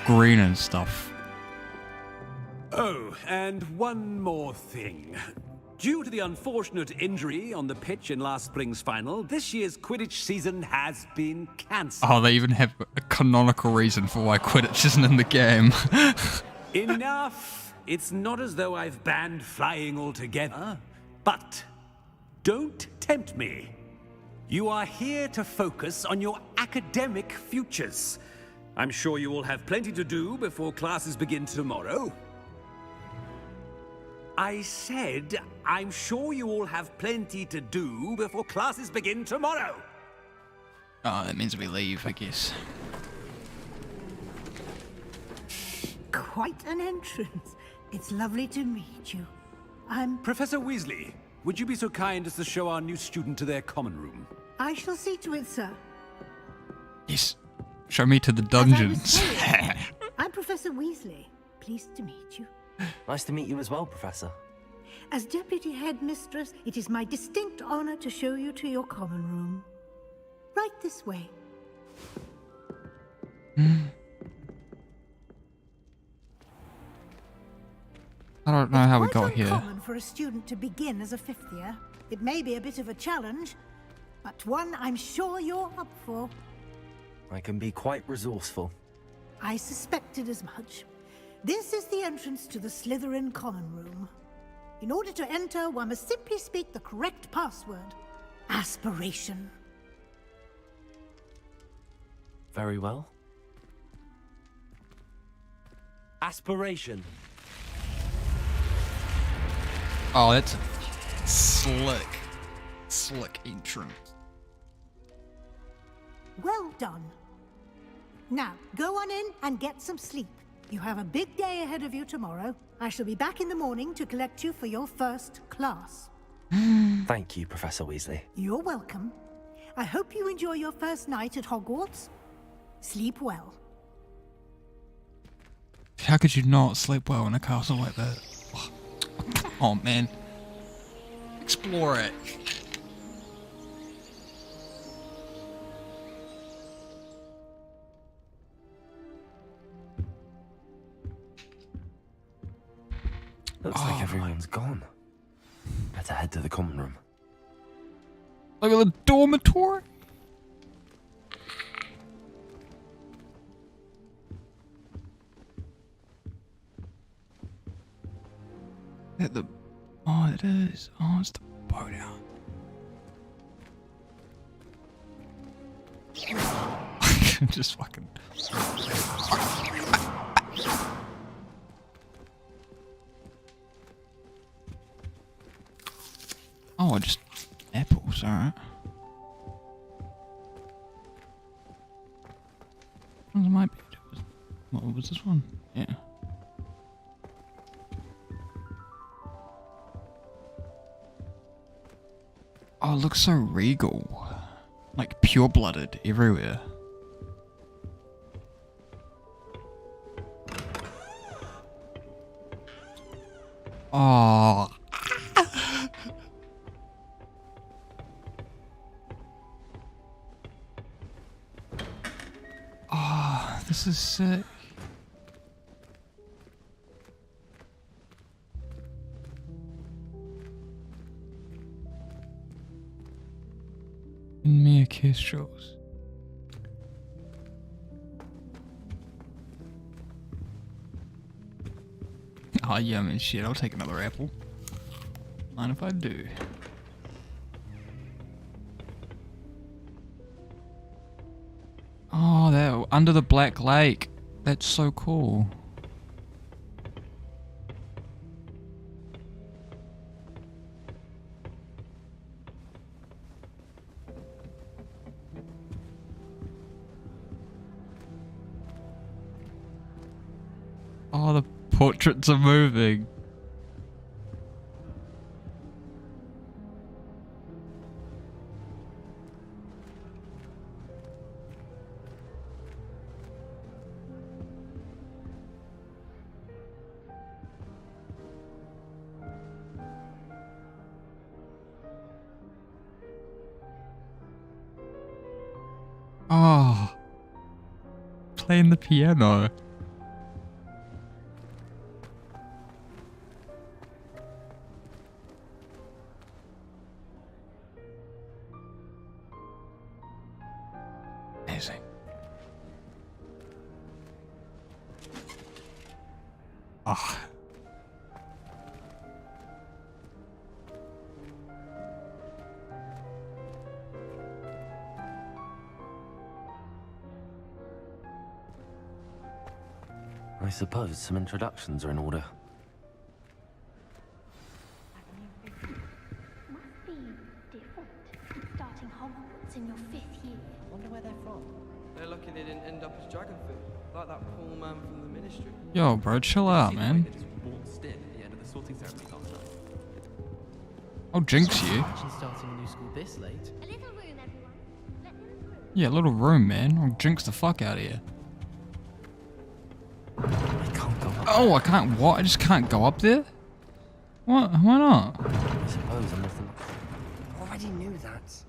Green and stuff. Oh, and one more thing. Due to the unfortunate injury on the pitch in last spring's final, this year's Quidditch season has been cancelled. Oh, they even have a canonical reason for why Quidditch isn't in the game. Enough! It's not as though I've banned flying altogether. But don't tempt me. You are here to focus on your academic futures. I'm sure you will have plenty to do before classes begin tomorrow. I said, I'm sure you all have plenty to do before classes begin tomorrow. Oh, that means we leave, I guess. Quite an entrance. It's lovely to meet you. Professor Weasley, would you be so kind as to show our new student to their common room? I shall see to it, sir. Yes. Show me to the dungeons. I'm Professor Weasley. Pleased to meet you. Nice to meet you as well, Professor. As Deputy Headmistress, it is my distinct honor to show you to your common room. Right this way. I don't know how we got It's here. common for a student to begin as a fifth year. It may be a bit of a challenge, but one I'm sure you're up for. I can be quite resourceful. I suspected as much. This is the entrance to the Slytherin common room. In order to enter, one must simply speak the correct password. Aspiration. Very well. Aspiration. Oh, that's a slick entrance. Well done. Now, go on in and get some sleep. You have a big day ahead of you tomorrow. I shall be back in the morning to collect you for your first class. Thank you, Professor Weasley. You're welcome. I hope you enjoy your first night at Hogwarts. Sleep well. How could you not sleep well in a castle like that? Oh man. Explore it. Looks like everyone's gone. Better head to the common room. Look at the dormitory. At the oh, it is. Oh, it's the boat out. Just fucking. Kestrels, alright. Well, there might be. What was this one? Yeah. Oh, it looks so regal. Like pure-blooded everywhere. Oh. Oh, this is sick. And mere kestrels. Oh, yum and shit. I'll take another apple. Mind if I do? Oh, that under the Black Lake. That's so cool. Oh, the portraits are moving. Oh, playing the piano. Amazing. Oh. I suppose some introductions are in order. Must be different. Starting Hogwarts in your 5th year. Wonder where they're from. They're lucky they didn't end up as Dragonfield, like that poor man from the Ministry. Yo, bro, chill out, man. They just waltzed in at the end of the sorting ceremony last night. I'll jinx you. Imagine starting a new school this late. A little room, everyone. Let them through. Yeah, little room, man. I'll jinx the fuck out of you. I can't go up. Oh, I can't. What? I just can't go up there? What? Why not? I suppose I'm nothing. Already knew that.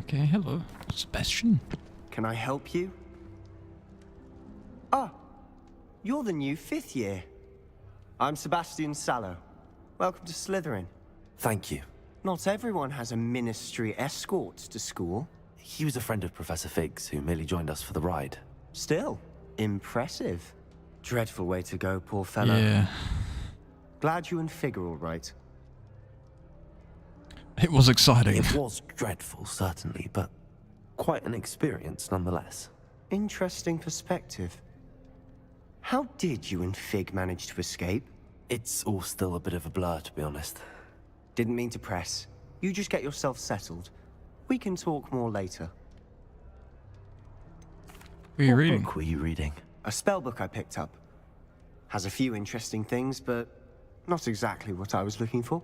Okay, hello, Sebastian. Can I help you? Ah, you're the new 5th year. I'm Sebastian Sallow. Welcome to Slytherin. Thank you. Not everyone has a ministry escort to school. He was a friend of Professor Fig's who merely joined us for the ride. Still, impressive. Dreadful way to go, poor fellow. Yeah. Glad you and Fig are all right. It was exciting. It was dreadful, certainly, but quite an experience nonetheless. Interesting perspective. How did you and Fig manage to escape? It's all still a bit of a blur, to be honest. Didn't mean to press. You just get yourself settled. We can talk more later. What are you What reading? book were you reading? A spellbook I picked up. Has a few interesting things, but not exactly what I was looking for.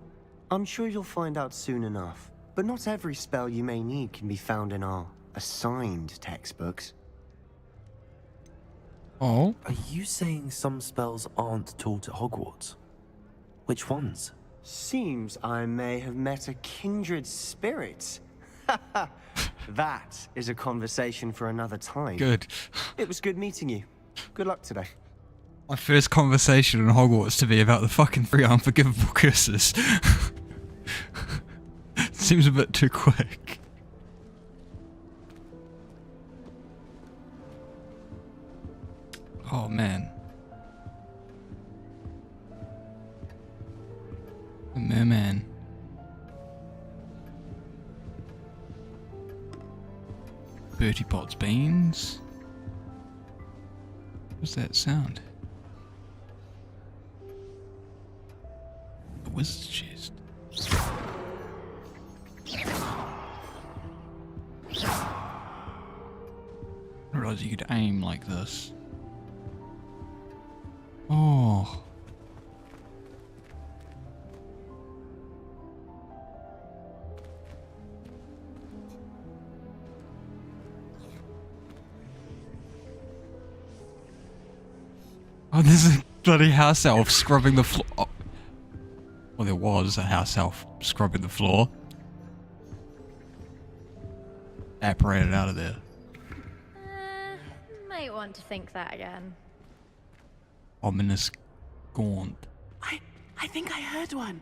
I'm sure you'll find out soon enough. But not every spell you may need can be found in our assigned textbooks. Oh? Are you saying some spells aren't taught at Hogwarts? Which ones? Seems I may have met a kindred spirit. That is a conversation for another time. Good. It was good meeting you. Good luck today. My first conversation in Hogwarts to be about the fucking 3 unforgivable curses. Seems a bit too quick. Oh man. The merman. Bertie Potts beans. What's that sound? A wizard's chest. I realize you could aim like this. Oh. Oh, there's a bloody house elf scrubbing the floor. Oh. Well, there was a house elf scrubbing the floor. Apparated out of there. Might want to think that again. Ominous gaunt. I think I heard one.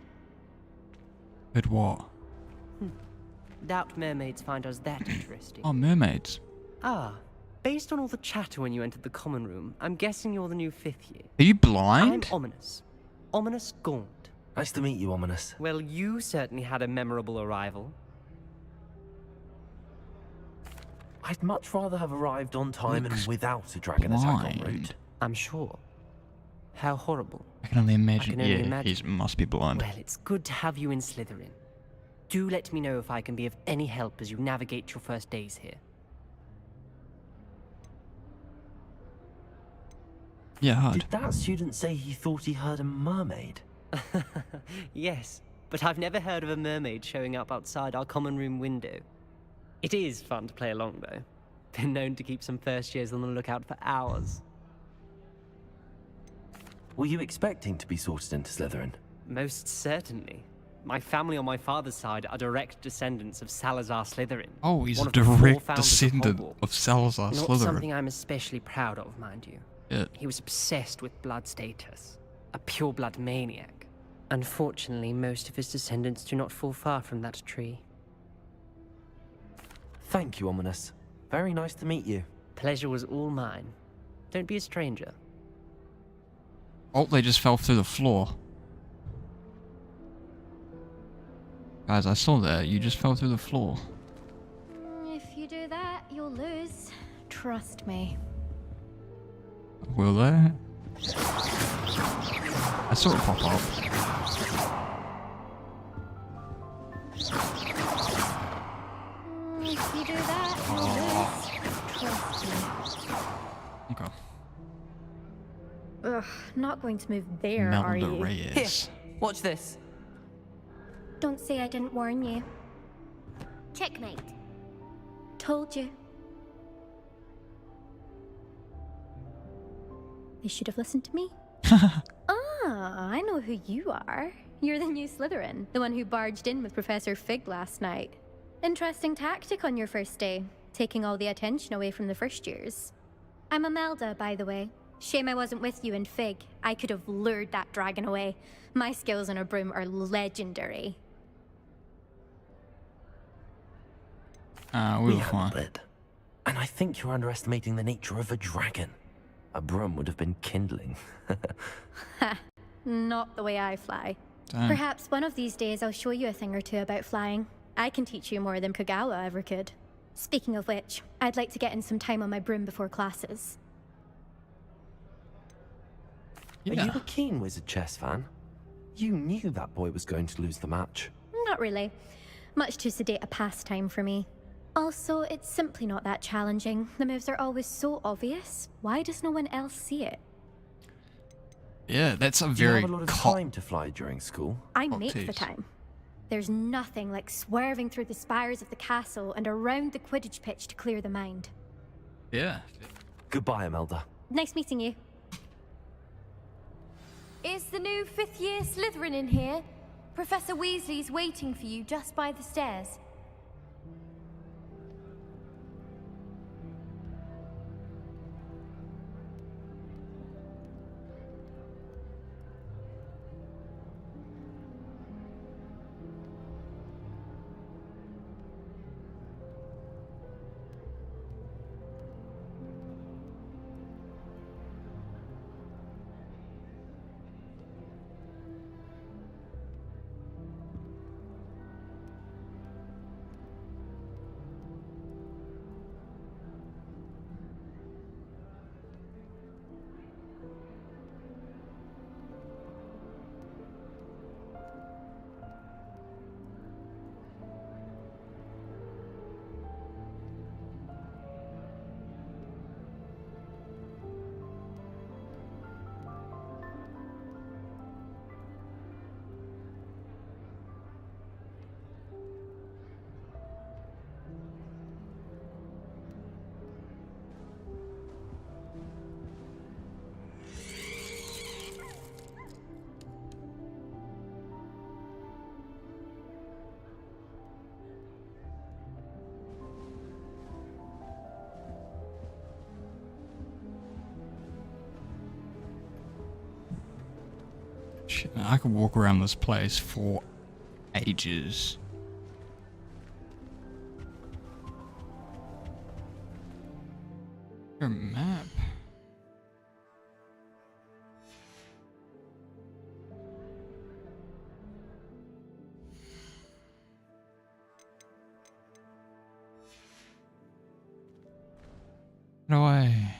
Heard what? Doubt mermaids find us that interesting. Oh, mermaids. Ah, based on all the chatter when you entered the common room, I'm guessing you're the new 5th year. Are you blind? I'm Ominous. Ominous Gaunt. Nice to meet you, Ominous. Well, you certainly had a memorable arrival. I'd much rather have arrived on time and without a dragon attack en route. I'm sure. How horrible. I can only imagine. I can only Yeah, imagine. he must be blind. Well, it's good to have you in Slytherin. Do let me know if I can be of any help as you navigate your first days here. Yeah, hard. Did that student say he thought he heard a mermaid? Yes, but I've never heard of a mermaid showing up outside our common room window. It is fun to play along, though. Been known to keep some first years on the lookout for hours. Were you expecting to be sorted into Slytherin? Most certainly. My family on my father's side are direct descendants of Salazar Slytherin. Oh, he's one a of the four direct founders descendant Hogwarts. of Salazar Not Slytherin. something I'm especially proud of, mind you. Yeah. He was obsessed with blood status. A pure-blood maniac. Unfortunately, most of his descendants do not fall far from that tree. Thank you, Ominous. Very nice to meet you. Pleasure was all mine. Don't be a stranger. Oh, they just fell through the floor. Guys, I saw that. You just fell through the floor. If you do that, you'll lose. Trust me. Will they? I saw it pop up. If you do that, you'll lose. Trust me. Okay. Ugh, not going to move there, are Melda you? Reyes. Watch this. Don't say I didn't warn you. Checkmate. Told you. They should have listened to me. I know who you are. You're the new Slytherin, the one who barged in with Professor Fig last night. Interesting tactic on your first day, taking all the attention away from the first years. I'm Imelda, by the way. Shame I wasn't with you in Fig. I could have lured that dragon away. My skills on a broom are legendary. We were fine. handled it. And I think you're underestimating the nature of a dragon. A broom would have been kindling. Ha, not the way I fly. Damn. Perhaps one of these days I'll show you a thing or two about flying. I can teach you more than Kagawa ever could. Speaking of which, I'd like to get in some time on my broom before classes. Are you a keen Wizard chess fan? You knew that boy was going to lose the match. Not really. Much too sedate a pastime for me. Also, it's simply not that challenging. The moves are always so obvious. Why does no one else see it? Yeah, that's a Do you very have a lot of time to fly during school? I make the time. There's nothing like swerving through the spires of the castle and around the Quidditch pitch to clear the mind. Yeah. Goodbye, Imelda. Nice meeting you. Is the new 5th year Slytherin in here? Professor Weasley's waiting for you just by the stairs. Shit, man, I could walk around this place for ages. Your map. How do I?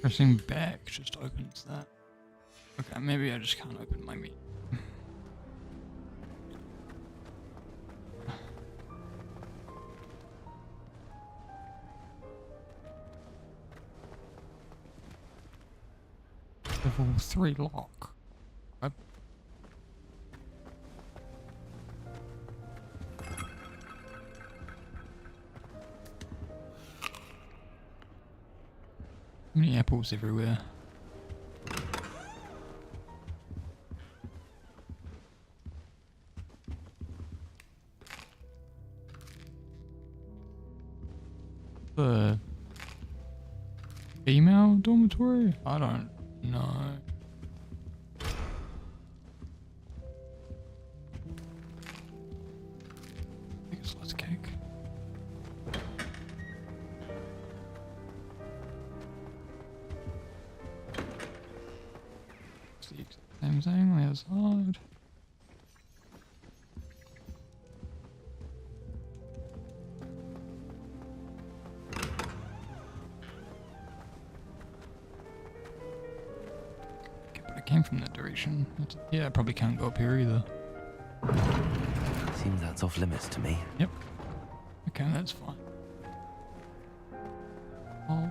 Pressing back just opens that. Okay, maybe I just can't open my meat. Level 3 lock. What? How many apples everywhere? The female dormitory? I don't know. I think it's less cake. It's the same thing on the other side. Came from that direction. Yeah, I probably can't go up here either. Seems that's off limits to me. Yep. Okay, that's fine. Oh.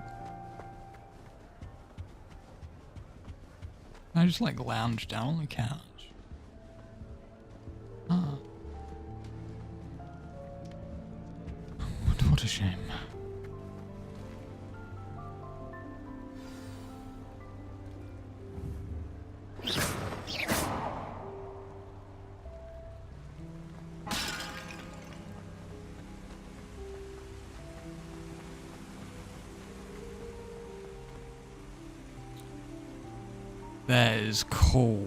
I just like lounge down on the couch. Ah. What a shame. That is cool.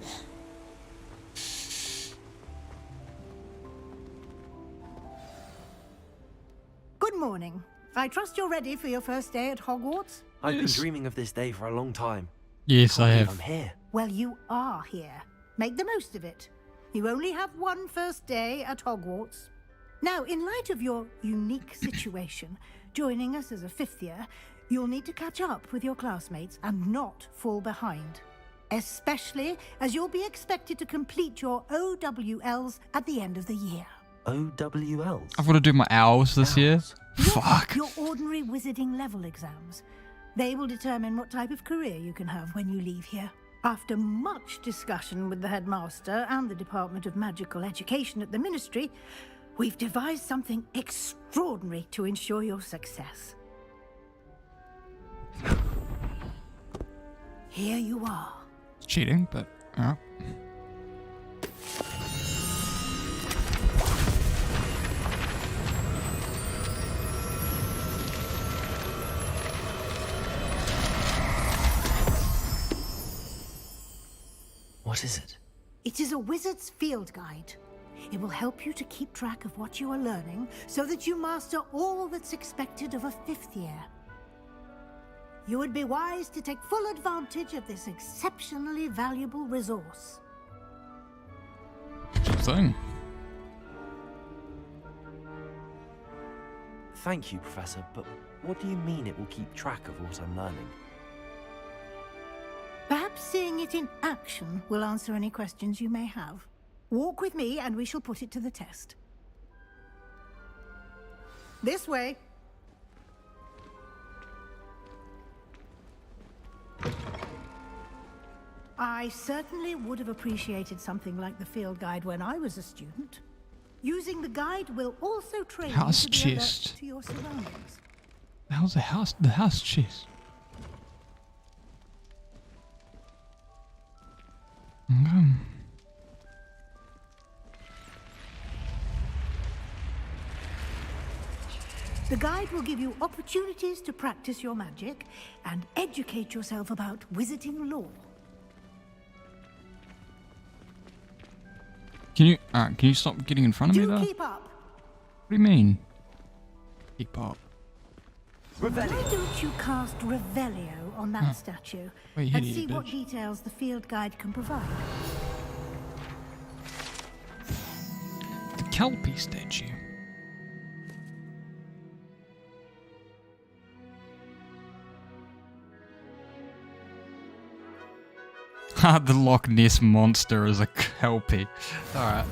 Good morning. I trust you're ready for your first day at Hogwarts? I've been dreaming of this day for a long time. Yes, I have. I'm here. Well, you are here. Make the most of it. You only have one first day at Hogwarts. Now, in light of your unique situation, joining us as a 5th year, you'll need to catch up with your classmates and not fall behind. Especially as you'll be expected to complete your OWLs at the end of the year. OWLs? I've got to do my owls this year. Yes, Fuck. your ordinary wizarding level exams. They will determine what type of career you can have when you leave here. After much discussion with the headmaster and the Department of Magical Education at the Ministry, we've devised something extraordinary to ensure your success. Here you are. It's cheating, but What is it? It is a wizard's field guide. It will help you to keep track of what you are learning so that you master all that's expected of a 5th year. You would be wise to take full advantage of this exceptionally valuable resource. thing. Thank you, Professor, but what do you mean it will keep track of what I'm learning? Perhaps seeing it in action will answer any questions you may have. Walk with me and we shall put it to the test. This way. I certainly would have appreciated something like the field guide when I was a student. Using the guide will also train you House to be alert chest. to your surroundings. How's the house? The house chest. The guide will give you opportunities to practice your magic and educate yourself about wizarding lore. Can you stop getting in front of me, though? Keep up. What do you mean? Keep up. Why don't you cast Revelio on that statue and see what details the field guide can provide? The Kelpie statue. The Loch Ness monster is a Kelpie. Alright.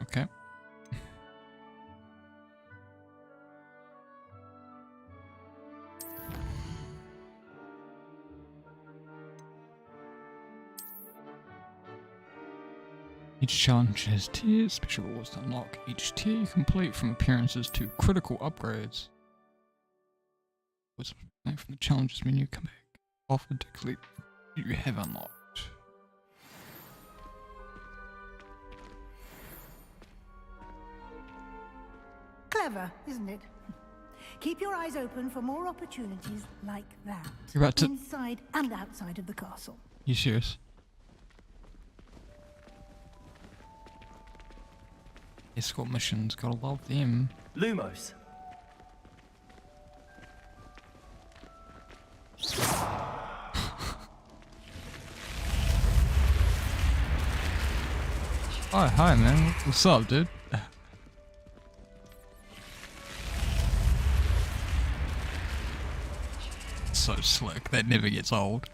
Okay. Each challenge has tiers, special rules to unlock. Each tier you complete, from appearances to critical upgrades. What's from the challenges menu come back? Offered to click you have unlocked. Clever, isn't it? Keep your eyes open for more opportunities like that. You're about to... Inside and outside of the castle. You serious? Escort missions, gotta love them. Lumos. Oh, hi man, what's up, dude? So slick, that never gets old.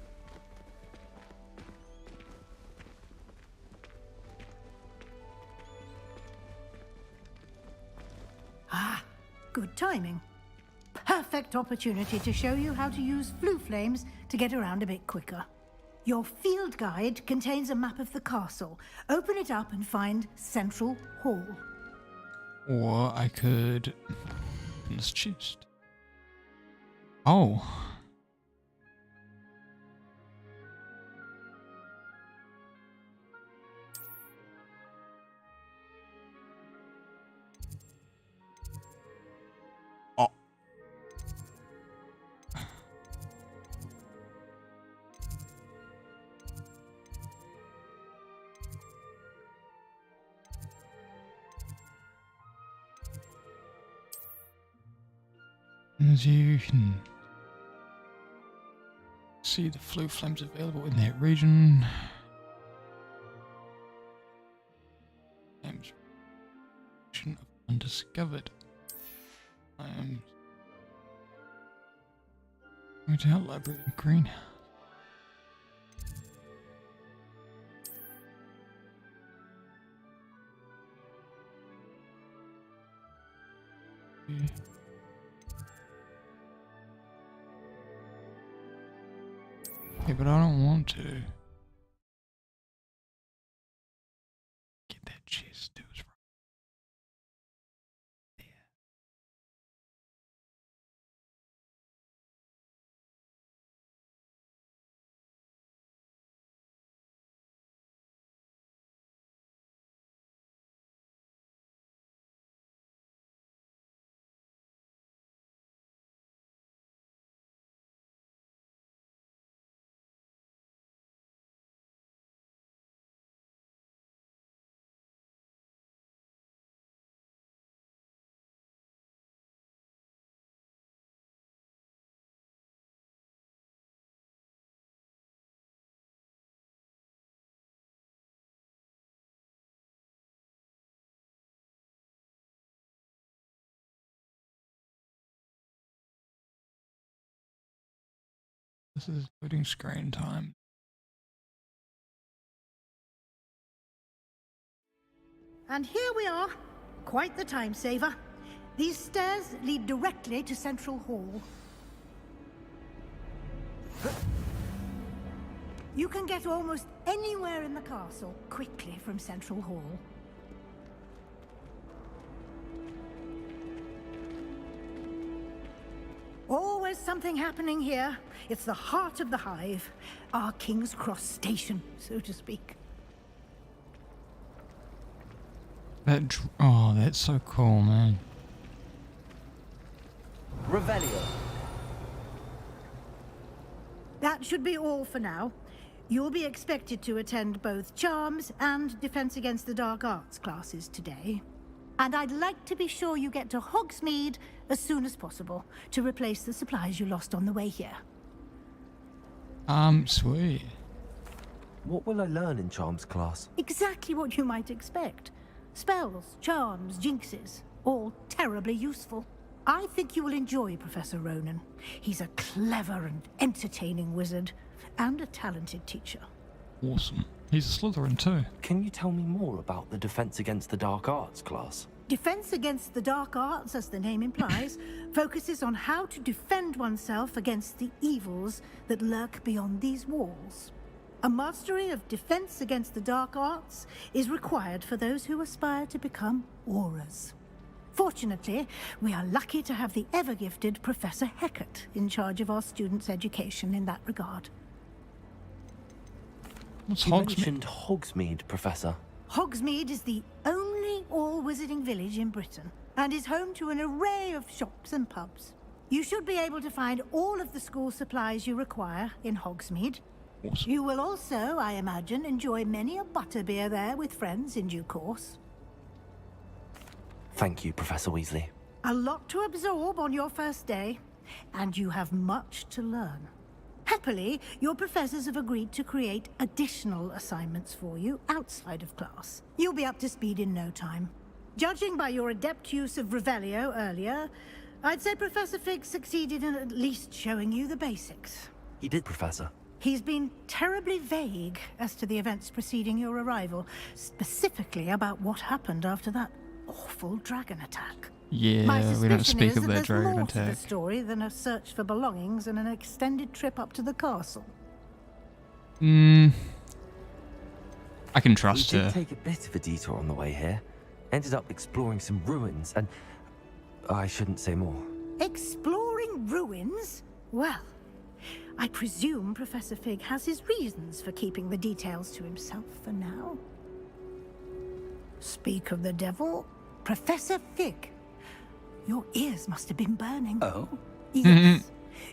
Ah, good timing. Perfect opportunity to show you how to use flue flames to get around a bit quicker. Your field guide contains a map of the castle. Open it up and find Central Hall. Or I could open this chest. Oh. As you can see, the flue flames available in that region. Flames of undiscovered. I am going to our library in greenhouse. Yeah, but I don't want to. Get that chest to us right there. This is loading screen time. And here we are. Quite the time saver. These stairs lead directly to Central Hall. You can get almost anywhere in the castle quickly from Central Hall. Always something something happening here. It's the heart of the hive. Our King's Cross station, so to speak. Oh, that's so cool, man. Revelio. That should be all for now. You'll be expected to attend both Charms and Defense Against the Dark Arts classes today. And I'd like to be sure you get to Hogsmeade as soon as possible to replace the supplies you lost on the way here. Sweet. What will I learn in Charms class? Exactly what you might expect. Spells, charms, jinxes, all terribly useful. I think you will enjoy Professor Ronan. He's a clever and entertaining wizard, and a talented teacher. Awesome. He's a Slytherin too. Can you tell me more about the Defense Against the Dark Arts class? Defense Against the Dark Arts, as the name implies, focuses on how to defend oneself against the evils that lurk beyond these walls. A mastery of Defense Against the Dark Arts is required for those who aspire to become auras. Fortunately, we are lucky to have the ever-gifted Professor Hecat in charge of our students' education in that regard. What's you Hogsmeade? mentioned Hogsmeade, Professor. Hogsmeade is the only all-wizarding village in Britain and is home to an array of shops and pubs. You should be able to find all of the school supplies you require in Hogsmeade. Awesome. You will also, I imagine, enjoy many a butterbeer there with friends in due course. Thank you, Professor Weasley. A lot to absorb on your first day, and you have much to learn. Happily, your professors have agreed to create additional assignments for you outside of class. You'll be up to speed in no time. Judging by your adept use of Revelio earlier, I'd say Professor Fig succeeded in at least showing you the basics. He did, Professor. He's been terribly vague as to the events preceding your arrival, specifically about what happened after that awful dragon attack. Yeah, we don't speak of that there's dragon more to the attack. story than a search for belongings and an extended trip up to the castle. I can trust we her. did take a bit of a detour on the way here. Ended up exploring some ruins and... I shouldn't say more. Exploring ruins? Well, I presume Professor Fig has his reasons for keeping the details to himself for now. Speak of the devil, Professor Fig. Your ears must have been burning. Oh? Yes.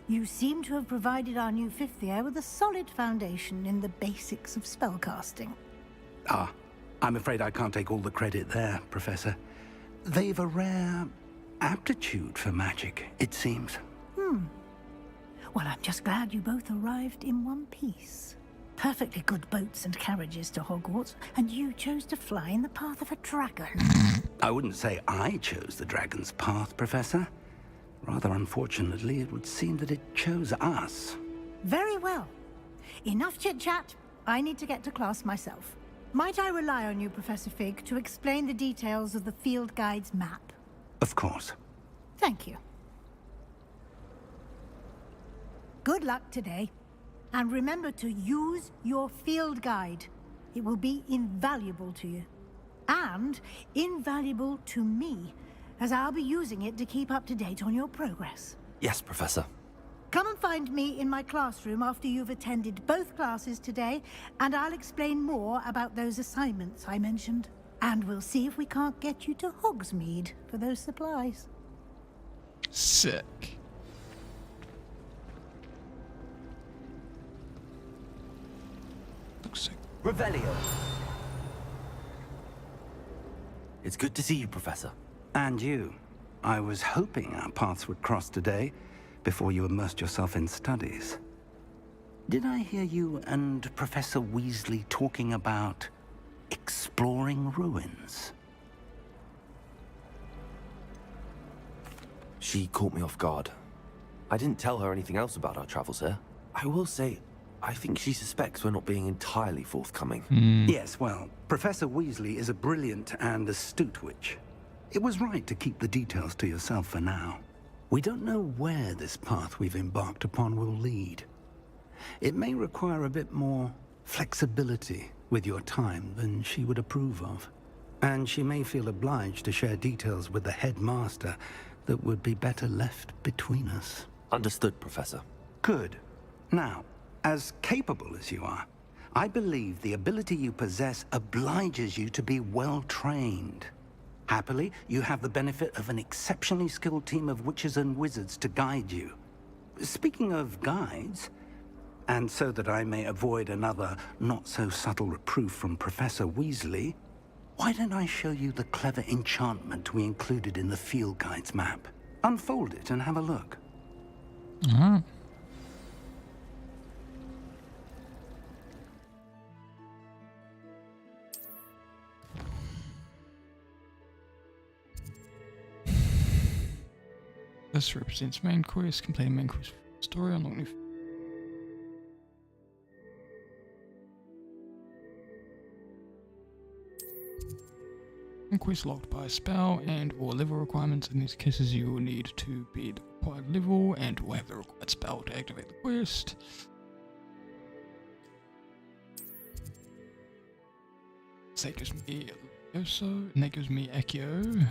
You seem to have provided our new fifth year with a solid foundation in the basics of spellcasting. Ah, I'm afraid I can't take all the credit there, Professor. They've a rare aptitude for magic, it seems. Well, I'm just glad you both arrived in one piece. Perfectly good boats and carriages to Hogwarts, and you chose to fly in the path of a dragon. I wouldn't say I chose the dragon's path, Professor. Rather unfortunately, it would seem that it chose us. Very well. Enough chit-chat. I need to get to class myself. Might I rely on you, Professor Fig, to explain the details of the field guide's map? Of course. Thank you. Good luck today. And remember to use your field guide. It will be invaluable to you. And invaluable to me, as I'll be using it to keep up to date on your progress. Yes, Professor. Come and find me in my classroom after you've attended both classes today, and I'll explain more about those assignments I mentioned. And we'll see if we can't get you to Hogsmeade for those supplies. Sick. Looks sick. Revelio. It's good to see you, Professor. And you. I was hoping our paths would cross today, before you immersed yourself in studies. Did I hear you and Professor Weasley talking about exploring ruins? She caught me off guard. I didn't tell her anything else about our travels here. I will say, I think she suspects we're not being entirely forthcoming. Yes, well, Professor Weasley is a brilliant and astute witch. It was right to keep the details to yourself for now. We don't know where this path we've embarked upon will lead. It may require a bit more flexibility with your time than she would approve of. And she may feel obliged to share details with the headmaster that would be better left between us. Understood, Professor. Good. Now, as capable as you are, I believe the ability you possess obliges you to be well trained. Happily, you have the benefit of an exceptionally skilled team of witches and wizards to guide you. Speaking of guides, and so that I may avoid another not-so-subtle reproof from Professor Weasley, why don't I show you the clever enchantment we included in the field guide's map? Unfold it and have a look. Alright. This represents main quest. Complete main quest story. Unlock new. Main quest locked by a spell and or level requirements. In these cases, you will need to be the required level and will have the required spell to activate the quest. So that gives me Levioso, and that gives me Accio.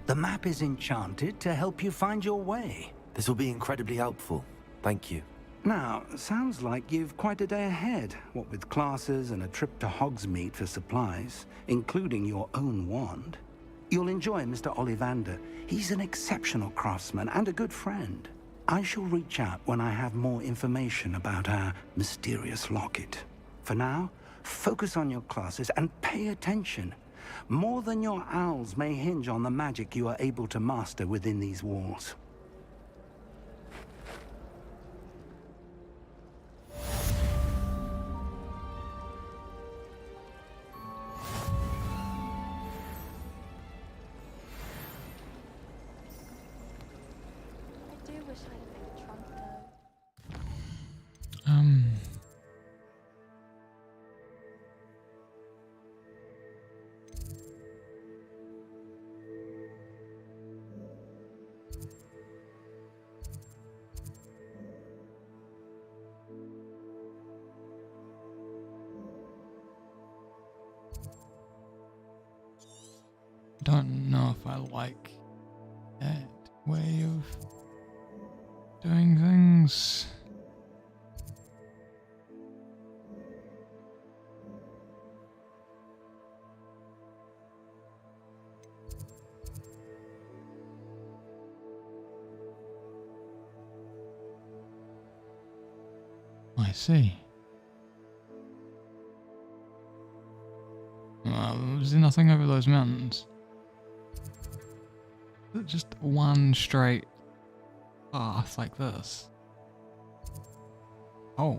The map is enchanted to help you find your way. This will be incredibly helpful. Thank you. Now, sounds like you've quite a day ahead, what with classes and a trip to Hogsmeade for supplies, including your own wand. You'll enjoy Mr. Ollivander. He's an exceptional craftsman and a good friend. I shall reach out when I have more information about our mysterious locket. For now, focus on your classes and pay attention. More than your owls may hinge on the magic you are able to master within these walls. I do wish I had a big trunk though. Don't know if I like that way of doing things. I see. Well, is there nothing over those mountains? Is it just one straight path like this? Oh,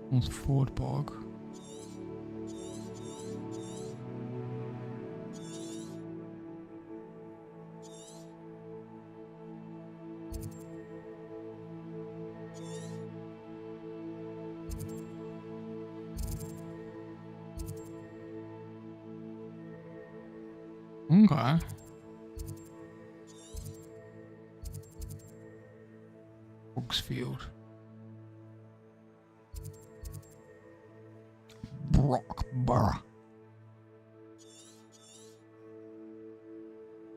North Ford Bog. Okay. Oxfield. Brockborough.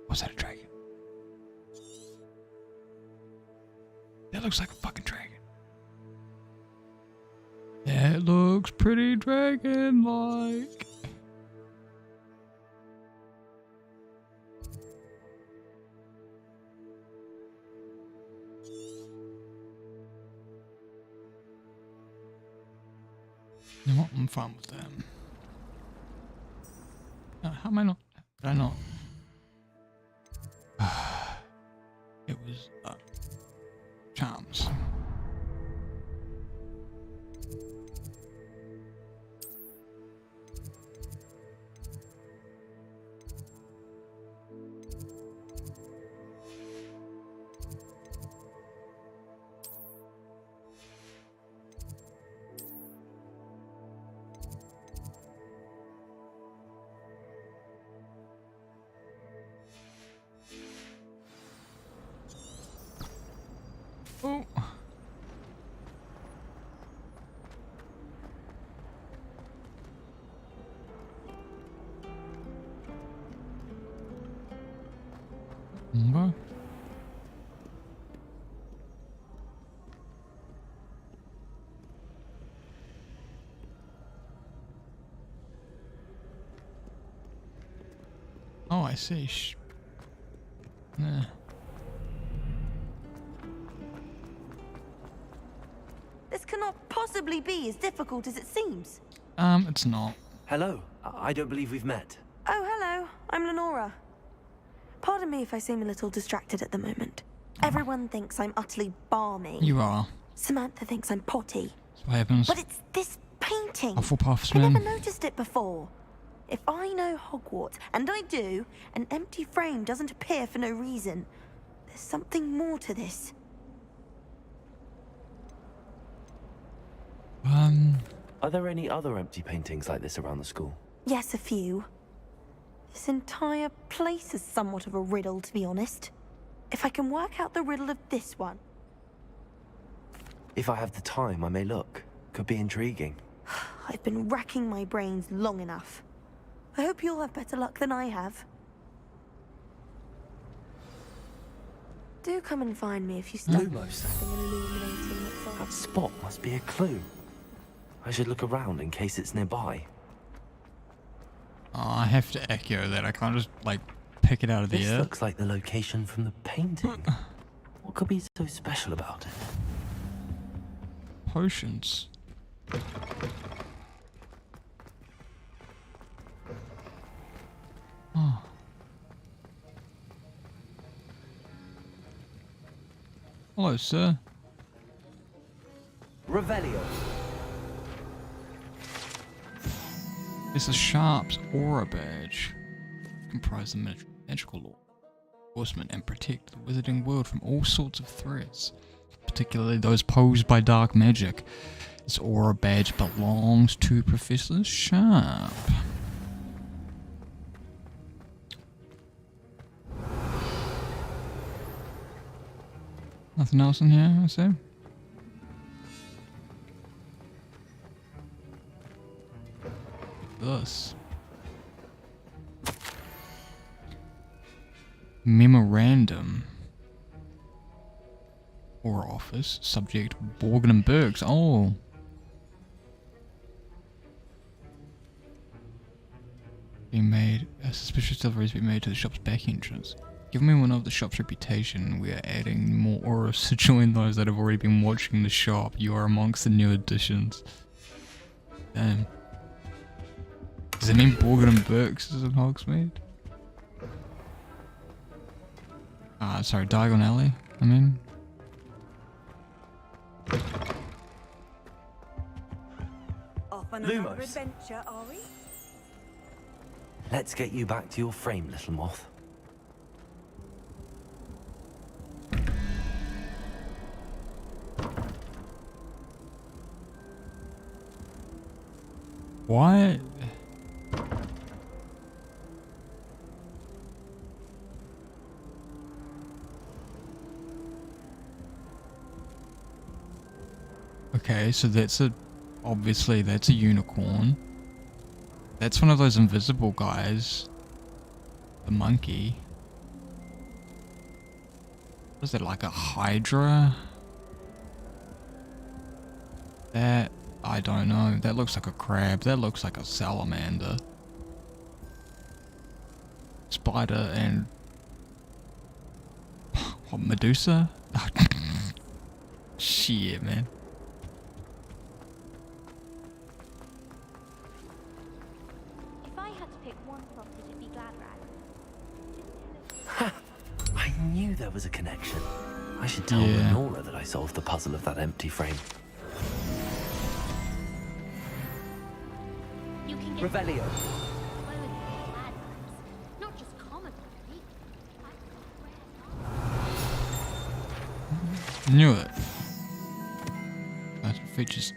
Was that a dragon? That looks like a fucking dragon. That looks pretty dragon-like. You know what? I'm fine with them. How am I not? Did I not? It was charms. I see. Nah. This cannot possibly be as difficult as it seems. It's not. Hello. I don't believe we've met. Oh, hello. I'm Lenora. Pardon me if I seem a little distracted at the moment. Everyone thinks I'm utterly balmy. You are. Samantha thinks I'm potty. That's what happens. But it's this painting. Hufflepuffs, I man. never noticed it before. If I know Hogwarts, and I do, an empty frame doesn't appear for no reason. There's something more to this. Are there any other empty paintings like this around the school? Yes, a few. This entire place is somewhat of a riddle, to be honest. If I can work out the riddle of this one. If I have the time, I may look. Could be intriguing. I've been racking my brains long enough. I hope you'll have better luck than I have. Do come and find me if you stumble Lumos. something illuminating that's on. That spot must be a clue. I should look around in case it's nearby. Oh, I have to echo that. I can't just, like, pick it out of the This air. looks like the location from the painting. What could be so special about it? Potions. Oh. Hello, sir. Revelio. It's a Sharp's Aura Badge. Comprise the magical law, enforcement, and protect the wizarding world from all sorts of threats, particularly those posed by dark magic. This Aura Badge belongs to Professor Sharp. Nothing else in here, I see. This. Memorandum. Or office. Subject Borgin and Bergs. Oh. Being made. A suspicious delivery has been made to the shop's back entrance. Given me one of the shop's reputation, we are adding more auras to join those that have already been watching the shop. You are amongst the new additions. Damn. Does it mean Borgin and Berks is in Hogsmeade? Sorry, Diagon Alley, I mean. Off on another Lumos. adventure, are we? Let's get you back to your frame, little moth. What? Okay, so obviously that's a unicorn. That's one of those invisible guys. The monkey. Was that, like a hydra? That, I don't know. That looks like a crab. That looks like a salamander. Spider and... What, Medusa? Shit, man. If I had to pick one cottage, it'd be Gladrag. I knew there was a connection. I should tell Lenora that I solved the puzzle of that empty frame. You can get Revelio. not just common pottery. Knew it. That features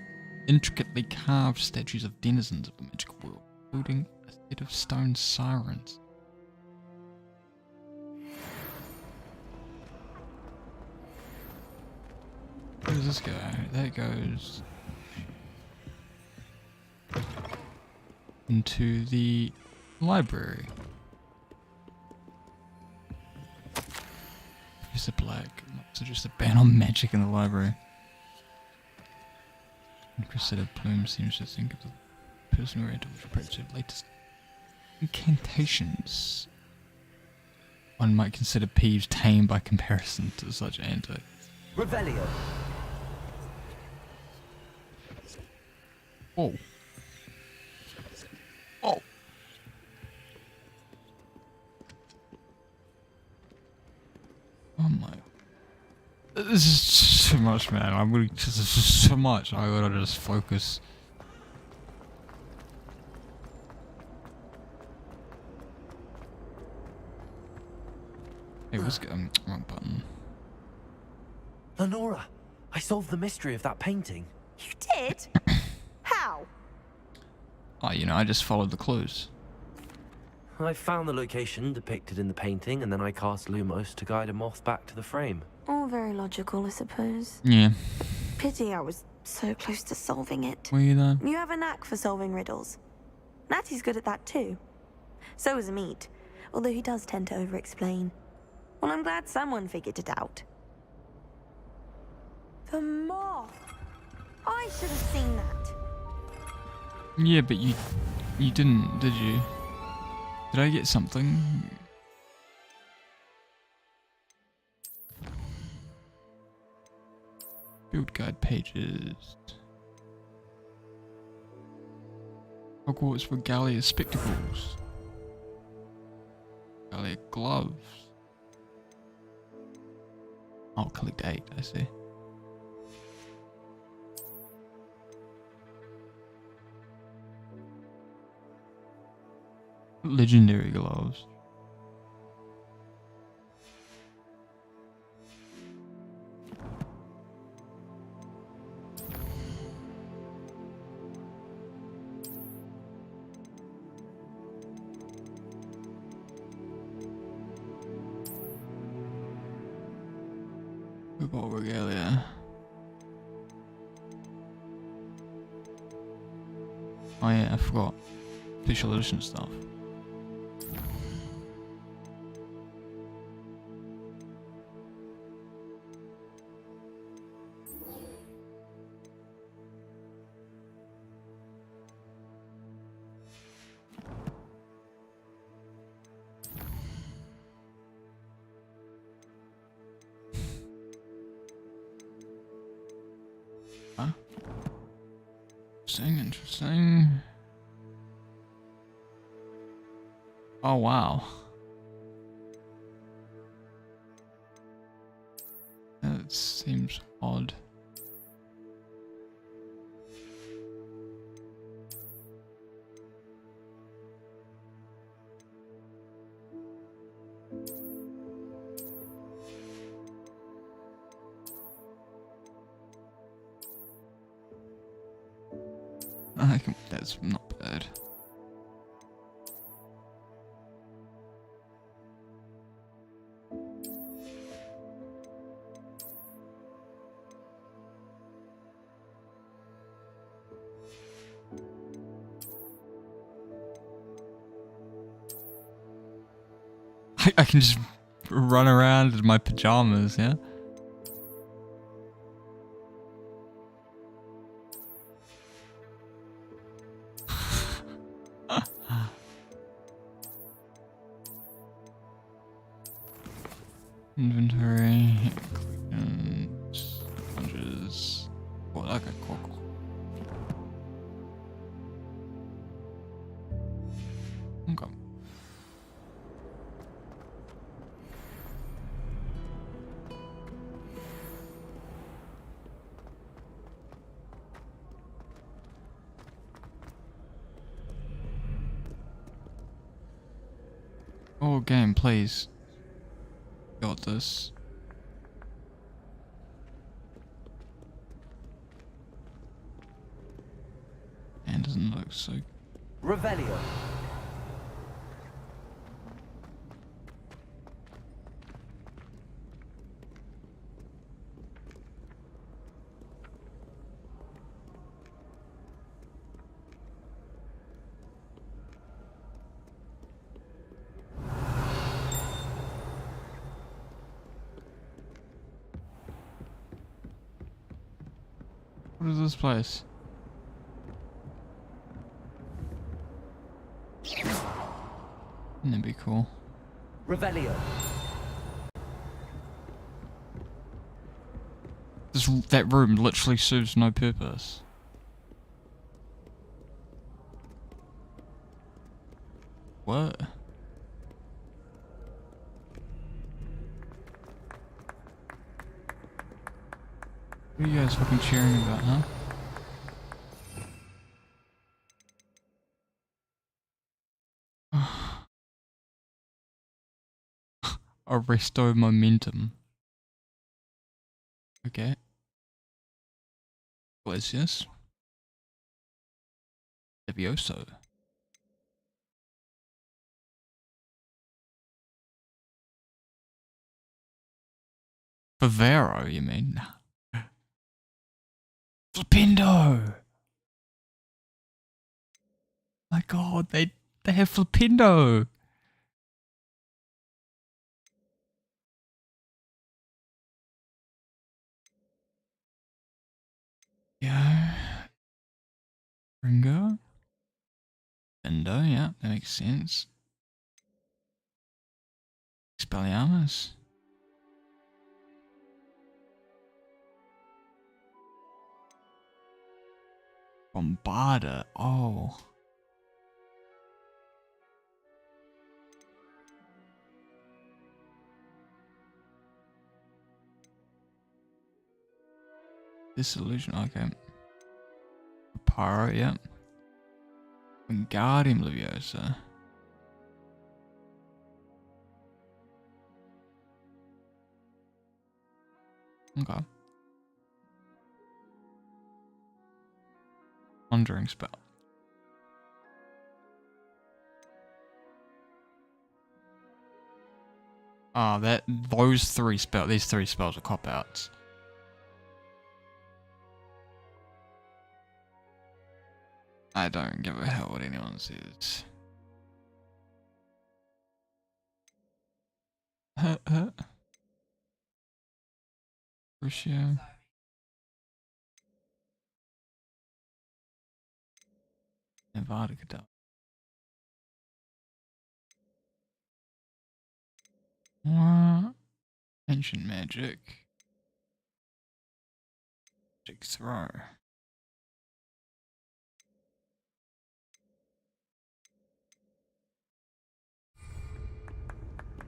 intricately carved statues of denizens of the magical world, including a set of stone sirens. Where does this go? That goes into the library. Professor Black, not to just a ban on magic in the library. And Cressida Plume seems to think of the person who had to practice her latest incantations. One might consider Peeves tame by comparison to such antics. Revelio. Oh. Oh. Oh my. This is too much, man. I'm really just, this is so much. I gotta just focus. Hey, what's going? Wrong button. Lenora, I solved the mystery of that painting. You did? How? Oh, you know, I just followed the clues. I found the location depicted in the painting, and then I cast Lumos to guide a moth back to the frame. All very logical, I suppose. Yeah. Pity I was so close to solving it. Were you though? You have a knack for solving riddles. Natty's good at that too. So is Amit, although he does tend to over-explain. Well, I'm glad someone figured it out. The moth! I should have seen that. Yeah, but you didn't, did you? Did I get something? Build guide pages. Hogwarts Regalia spectacles. Regalia gloves. I'll collect 8, I see. Legendary gloves. Football regalia. Oh yeah, I forgot. Special edition stuff. Huh? Interesting, interesting. Oh wow. That seems odd. That's not bad. I can just run around in my pajamas, yeah? Inventory, collections, sponges. Oh, okay, cool. Okay. Oh, game, please. Got this. And doesn't look so. Revelio. What is this place? That'd be cool. Revelio. That room literally serves no purpose. What? What are you guys fucking cheering about, huh? Arresto momentum. Okay. What is this? Levioso. Favero, you mean? Flipindo! My god, they have Flipindo! Yeah. Ringo? Endo, yeah, that makes sense. Expelliarmus. Bombarda, oh. Disillusion, okay. Pyro, yeah. Wingardium Leviosa. Okay. Conjuring spell. Ah, these three spells are cop-outs. I don't give a hell what anyone says. Crucio. Nevada Cadabra. What? Ancient magic. Magic throw.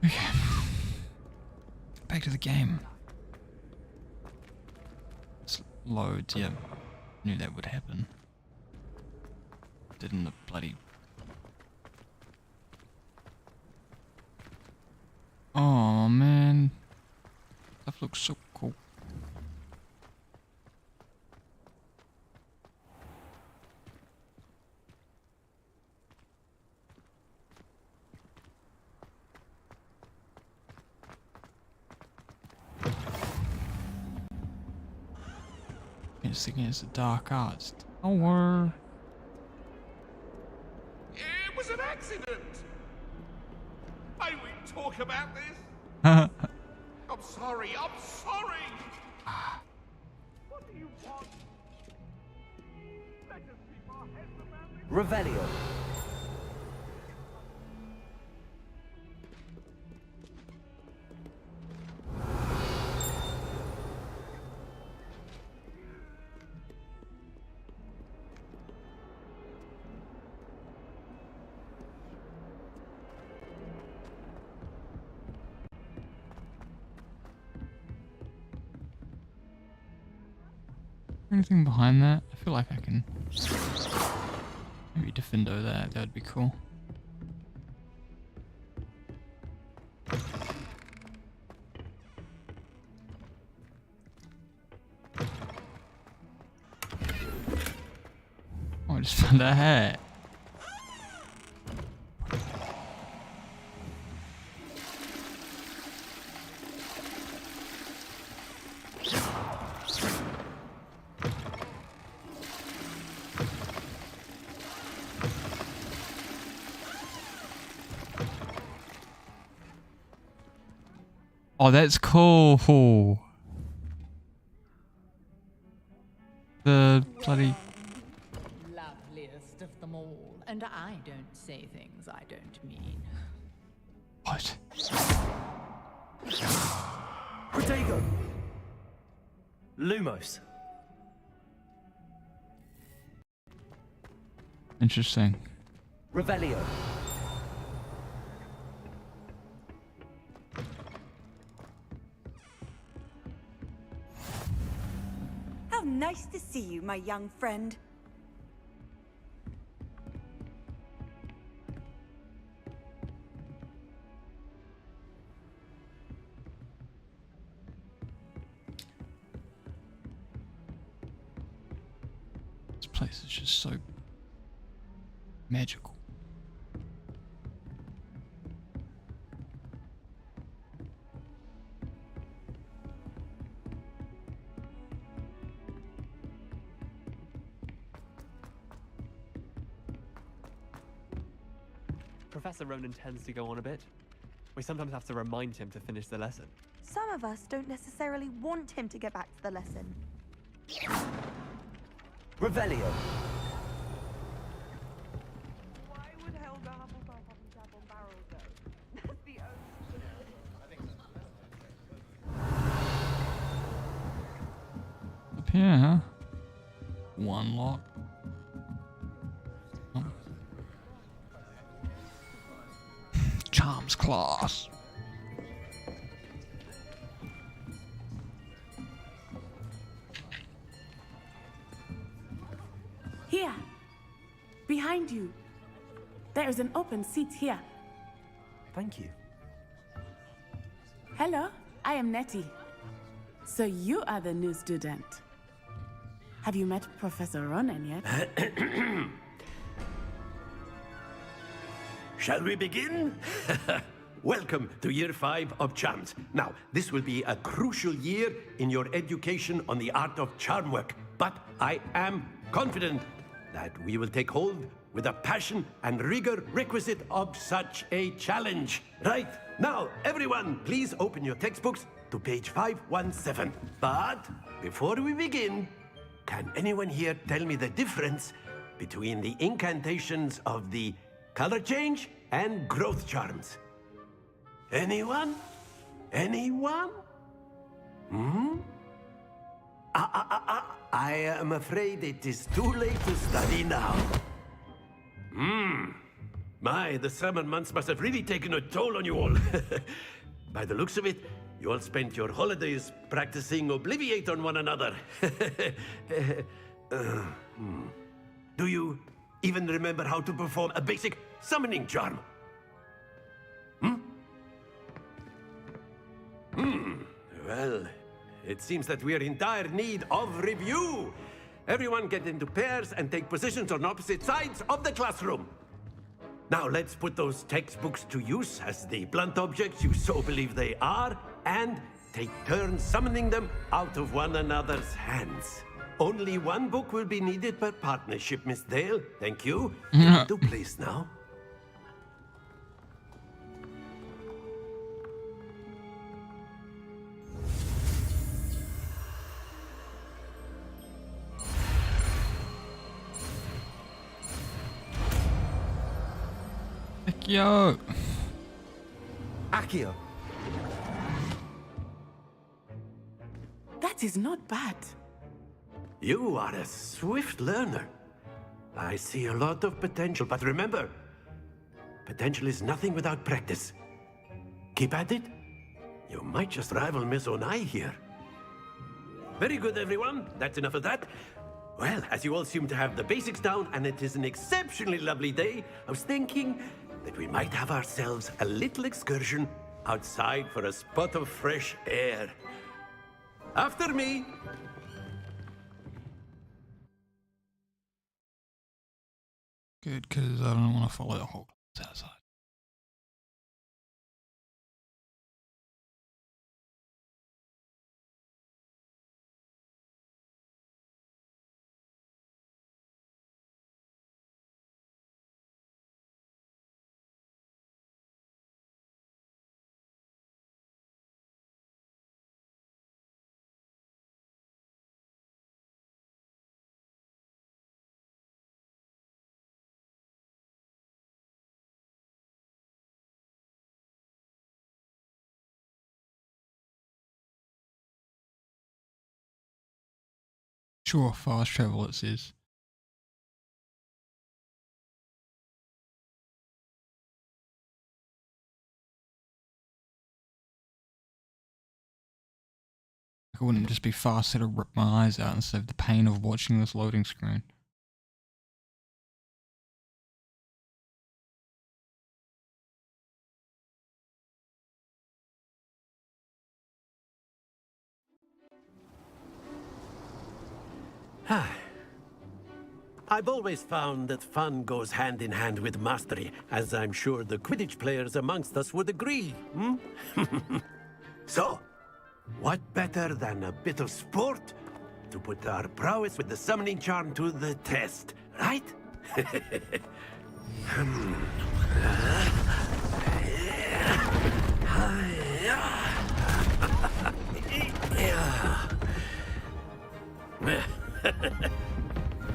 Okay. Back to the game. It's loads, yeah. Knew that would happen. Didn't the bloody... Oh man. Stuff looks so cool. It's against the dark arts. Oh, It was an accident. May we talk about this? I'm sorry. What do you want? Let us keep our heads around this. Revelio. anything behind that? I feel like I can maybe defendo that. That would be cool. Oh, I just found a hat. Oh, that's cool. The bloody... Loveliest of them all, and I don't say things I don't mean. What? Protego! Lumos. Interesting. Revelio. How nice to see you, my young friend. This place is just so magical. Professor Ronan tends to go on a bit. We sometimes have to remind him to finish the lesson. Some of us don't necessarily want him to get back to the lesson. Revelio. Why would Helga Hufflepuff up and tap on barrels, though? That's the Up here, huh? One lock. Oh. Charms class. Here. Behind you. There is an open seat here. Thank you. Hello, I am Nettie. So you are the new student. Have you met Professor Ronan yet? Shall we begin? Welcome to Year 5 of Charms. Now, this will be a crucial year in your education on the art of charm work, but I am confident that we will take hold with the passion and rigor requisite of such a challenge. Right, now, everyone, please open your textbooks to page 517. But before we begin, can anyone here tell me the difference between the incantations of the color change and growth charms? Anyone? Anyone? Hmm? I am afraid it is too late to study now. My, the summer months must have really taken a toll on you all. By the looks of it, you all spent your holidays practicing Obliviate on one another. Do you even remember how to perform a basic summoning charm? Well, it seems that we are in dire need of review. Everyone get into pairs and take positions on opposite sides of the classroom. Now let's put those textbooks to use as the blunt objects you so believe they are, and take turns summoning them out of one another's hands. Only one book will be needed per partnership, Miss Dale. Thank you. Do please now. Yo. Accio. That is not bad. You are a swift learner. I see a lot of potential, but remember, potential is nothing without practice. Keep at it. You might just rival Miss Onai here. Very good, everyone. That's enough of that. Well, as you all seem to have the basics down, and it is an exceptionally lovely day, I was thinking that we might have ourselves a little excursion outside for a spot of fresh air. After me. Good, because I don't want to follow Hogwarts outside. Sure, fast travel it says. I wouldn't just be faster to rip my eyes out instead of the pain of watching this loading screen. I've always found that fun goes hand in hand with mastery, as I'm sure the Quidditch players amongst us would agree. So, what better than a bit of sport to put our prowess with the summoning charm to the test, right?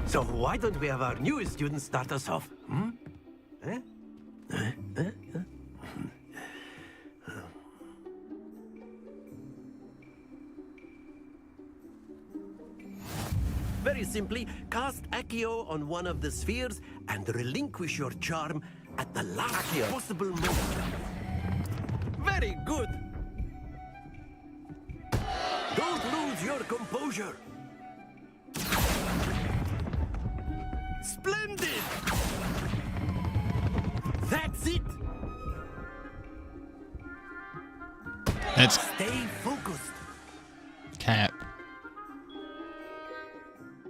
So why don't we have our newest student start us off? Very simply, cast Accio on one of the spheres and relinquish your charm at the last possible moment. Very good! Don't lose your composure! Splendid! That's it! That's Stay focused. Cap.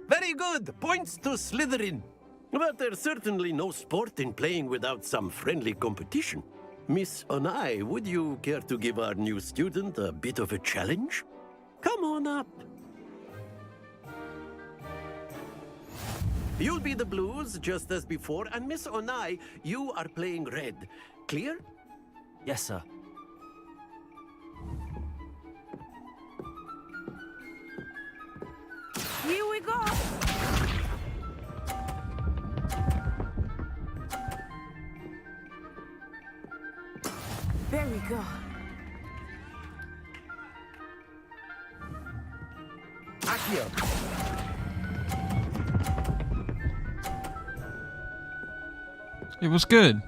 Very good! Points to Slytherin. But there's certainly no sport in playing without some friendly competition. Miss Onai, would you care to give our new student a bit of a challenge? Come on up. You'll be the blues, just as before, and Miss Onai, you are playing red. Clear? Yes, sir. Here we go. There we go. Accio. It was good.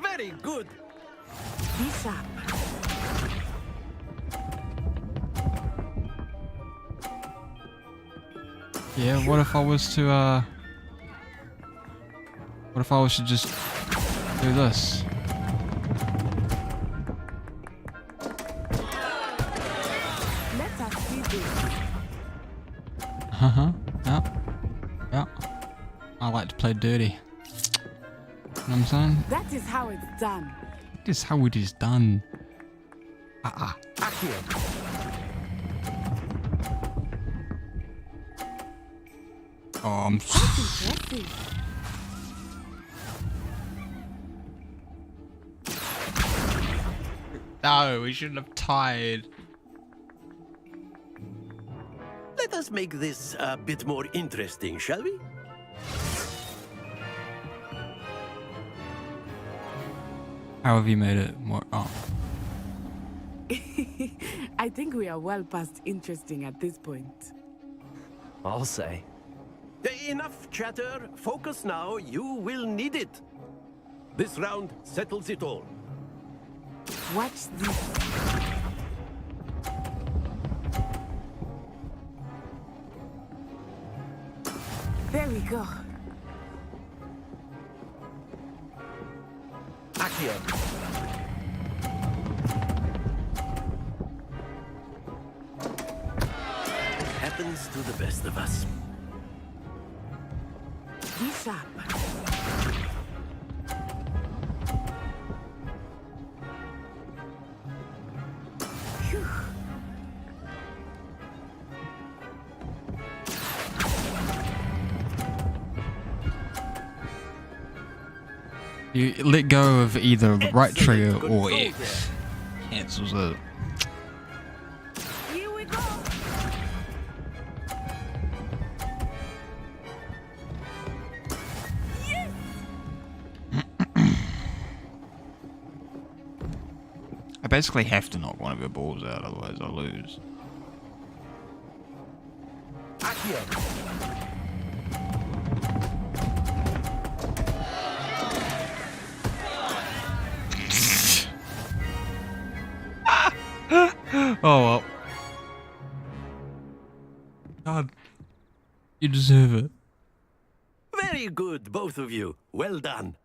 Very good. Be sharp. Yeah, what if I was to, what if I was to just do this? Let us see this. Uh-huh. Yeah. Yeah. I like to play dirty. You know what I'm saying? That is how it's done. This is how it is done. Accio. Oh, I'm That's impressive. No, we shouldn't have tied. Let us make this a bit more interesting, shall we? How have you made it more? Oh. I think we are well past interesting at this point. I'll say. Enough chatter. Focus now. You will need it. This round settles it all. Watch this. There we go. Accio. Happens to the best of us. Be sharp. Phew. You let go of either the right trigger or Control X. Cancels it. Here we go. Yes. I basically have to knock one of your balls out, otherwise I lose. Oh well. God, you deserve it. Very good, both of you. Well done.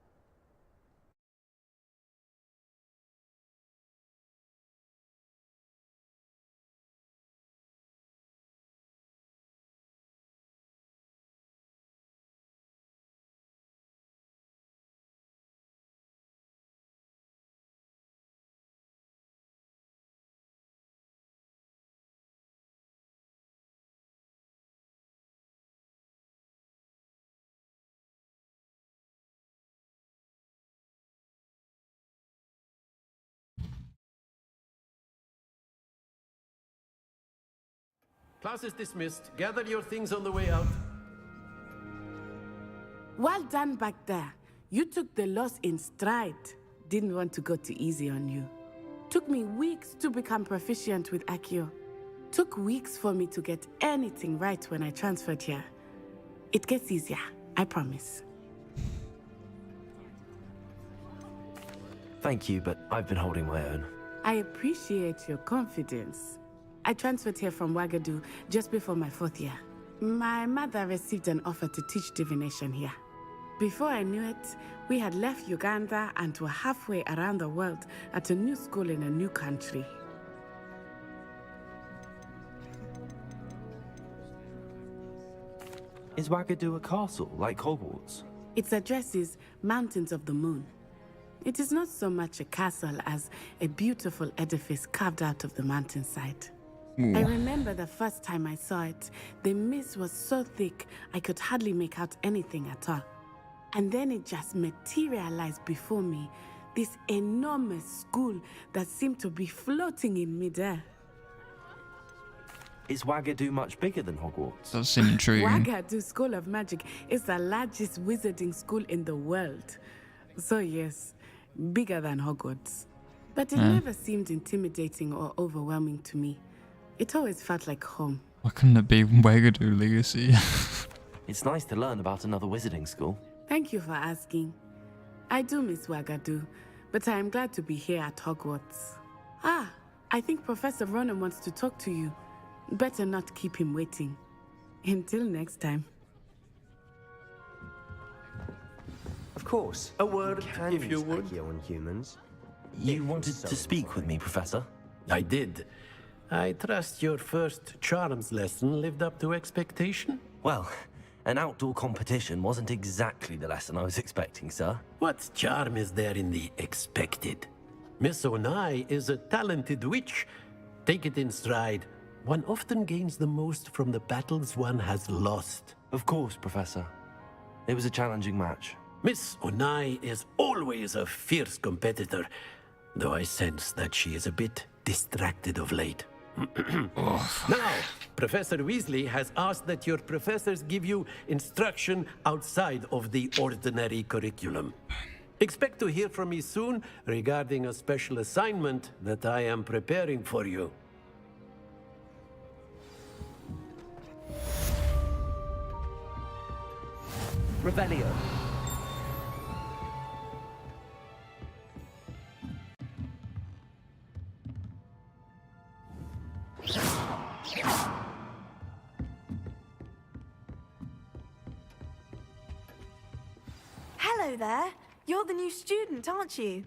Class is dismissed. Gather your things on the way out. Well done back there. You took the loss in stride. Didn't want to go too easy on you. Took me weeks to become proficient with Accio. Took weeks for me to get anything right when I transferred here. It gets easier, I promise. Thank you, but I've been holding my own. I appreciate your confidence. I transferred here from Wagadu just before my 4th year. My mother received an offer to teach divination here. Before I knew it, we had left Uganda and were halfway around the world at a new school in a new country. Is Wagadu a castle, like Hogwarts? Its address is Mountains of the Moon. It is not so much a castle as a beautiful edifice carved out of the mountainside. Ooh. I remember the first time I saw it, the mist was so thick I could hardly make out anything at all. And then it just materialized before me, this enormous school that seemed to be floating in midair. Is Wagadu much bigger than Hogwarts? Does seem intriguing. Wagadu School of Magic is the largest wizarding school in the world. So yes, bigger than Hogwarts. But it never seemed intimidating or overwhelming to me. It always felt like home. Why couldn't it be Wagadu Legacy? It's nice to learn about another wizarding school. Thank you for asking. I do miss Wagadu, but I am glad to be here at Hogwarts. Ah, I think Professor Ronan wants to talk to you. Better not keep him waiting. Until next time. Of course. A word, Can if you use would. Accio on humans. You wanted to speak with me, Professor? I did. I trust your first charms lesson lived up to expectation? Well, an outdoor competition wasn't exactly the lesson I was expecting, sir. What charm is there in the expected? Miss Onai is a talented witch. Take it in stride. One often gains the most from the battles one has lost. Of course, Professor. It was a challenging match. Miss Onai is always a fierce competitor, though I sense that she is a bit distracted of late. Now, Professor Weasley has asked that your professors give you instruction outside of the ordinary curriculum. Expect to hear from me soon regarding a special assignment that I am preparing for you. Revelio. Hello there. You're the new student, aren't you?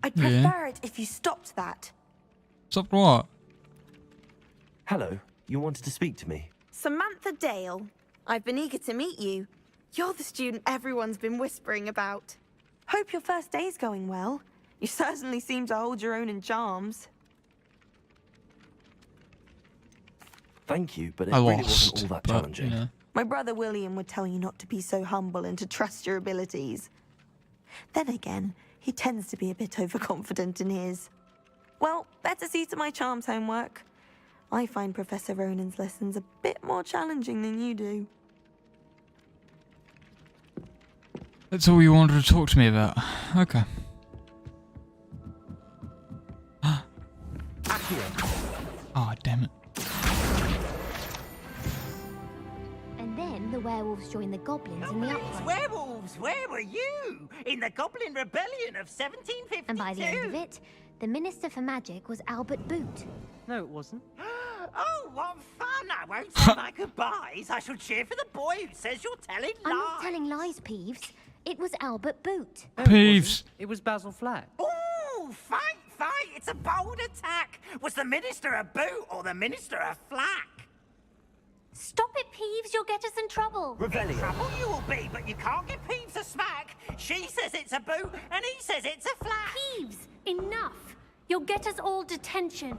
I'd Yeah. prefer it if you stopped that. Stop what? Hello. You wanted to speak to me? Samantha Dale. I've been eager to meet you. You're the student everyone's been whispering about. Hope your first day's going well. You certainly seem to hold your own in charms. Thank you, but it I really lost, wasn't all that but, challenging. yeah. My brother William would tell you not to be so humble and to trust your abilities. Then again, he tends to be a bit overconfident in his. Well, better see to my charms homework. I find Professor Ronan's lessons a bit more challenging than you do. That's all you wanted to talk to me about. Okay. Oh, damn it. werewolves joined the goblins in the uprising. Werewolves, where were you? In the Goblin Rebellion of 1752? And by the end of it, the Minister for Magic was Albert Boot. No, it wasn't. Oh, what fun! I won't say my goodbyes. I shall cheer for the boy who says you're telling lies. I'm not telling lies, Peeves. It was Albert Boot. No, Peeves. It was Basil Flack. Ooh, fight! It's a bold attack. Was the Minister a boot or the Minister a flack? Stop it, Peeves. You'll get us in trouble. Rebellion. Trouble you will be, but you can't give Peeves a smack. She says it's a boot, and he says it's a flack. Peeves, enough. You'll get us all detention.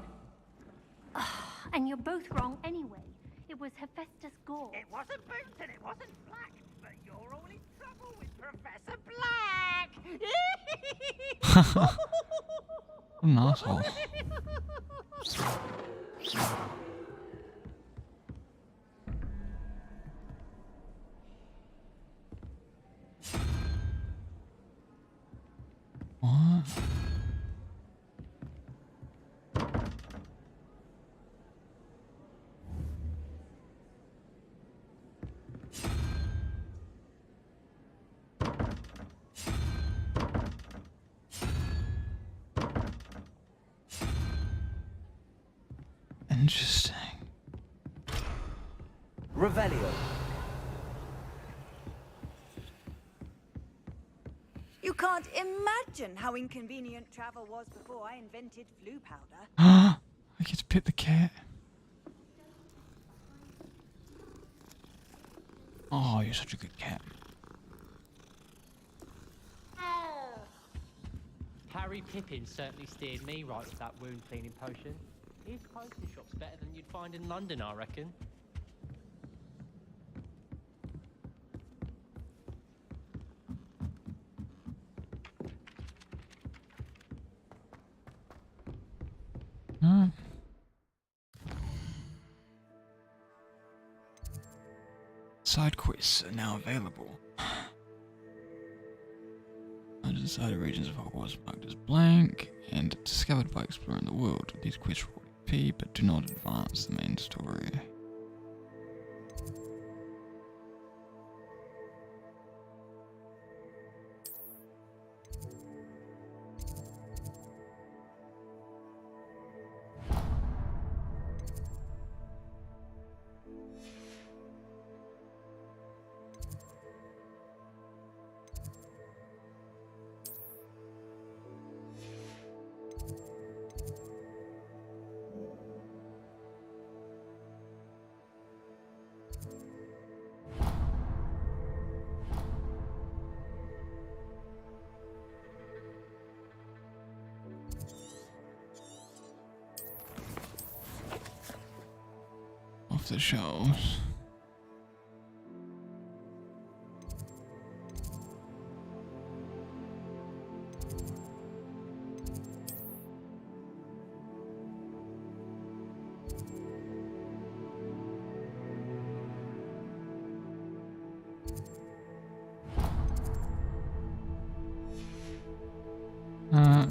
And you're both wrong anyway. It was Hephaestus Gore. It wasn't boot and it wasn't flack, but you're all in trouble with Professor Black. What an asshole. What? Interesting. Revelio. You can't imagine how inconvenient travel was before I invented flu powder. I get to pet the cat. Oh, you're such a good cat. Harry Pippin certainly steered me right with that wound cleaning potion. His potion shop's better than you'd find in London, I reckon. Side quests are now available. Undecided regions of Hogwarts marked as blank and discovered by exploring the world. These quests reward XP but do not advance the main story. Off the shelves.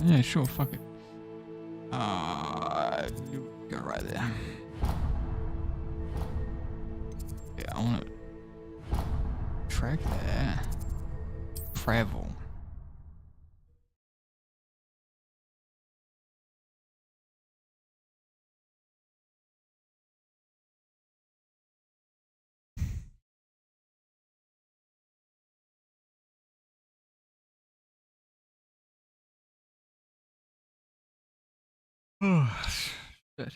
Yeah, sure, fuck it. You go right there. Yeah, I want to track there. Travel. Good.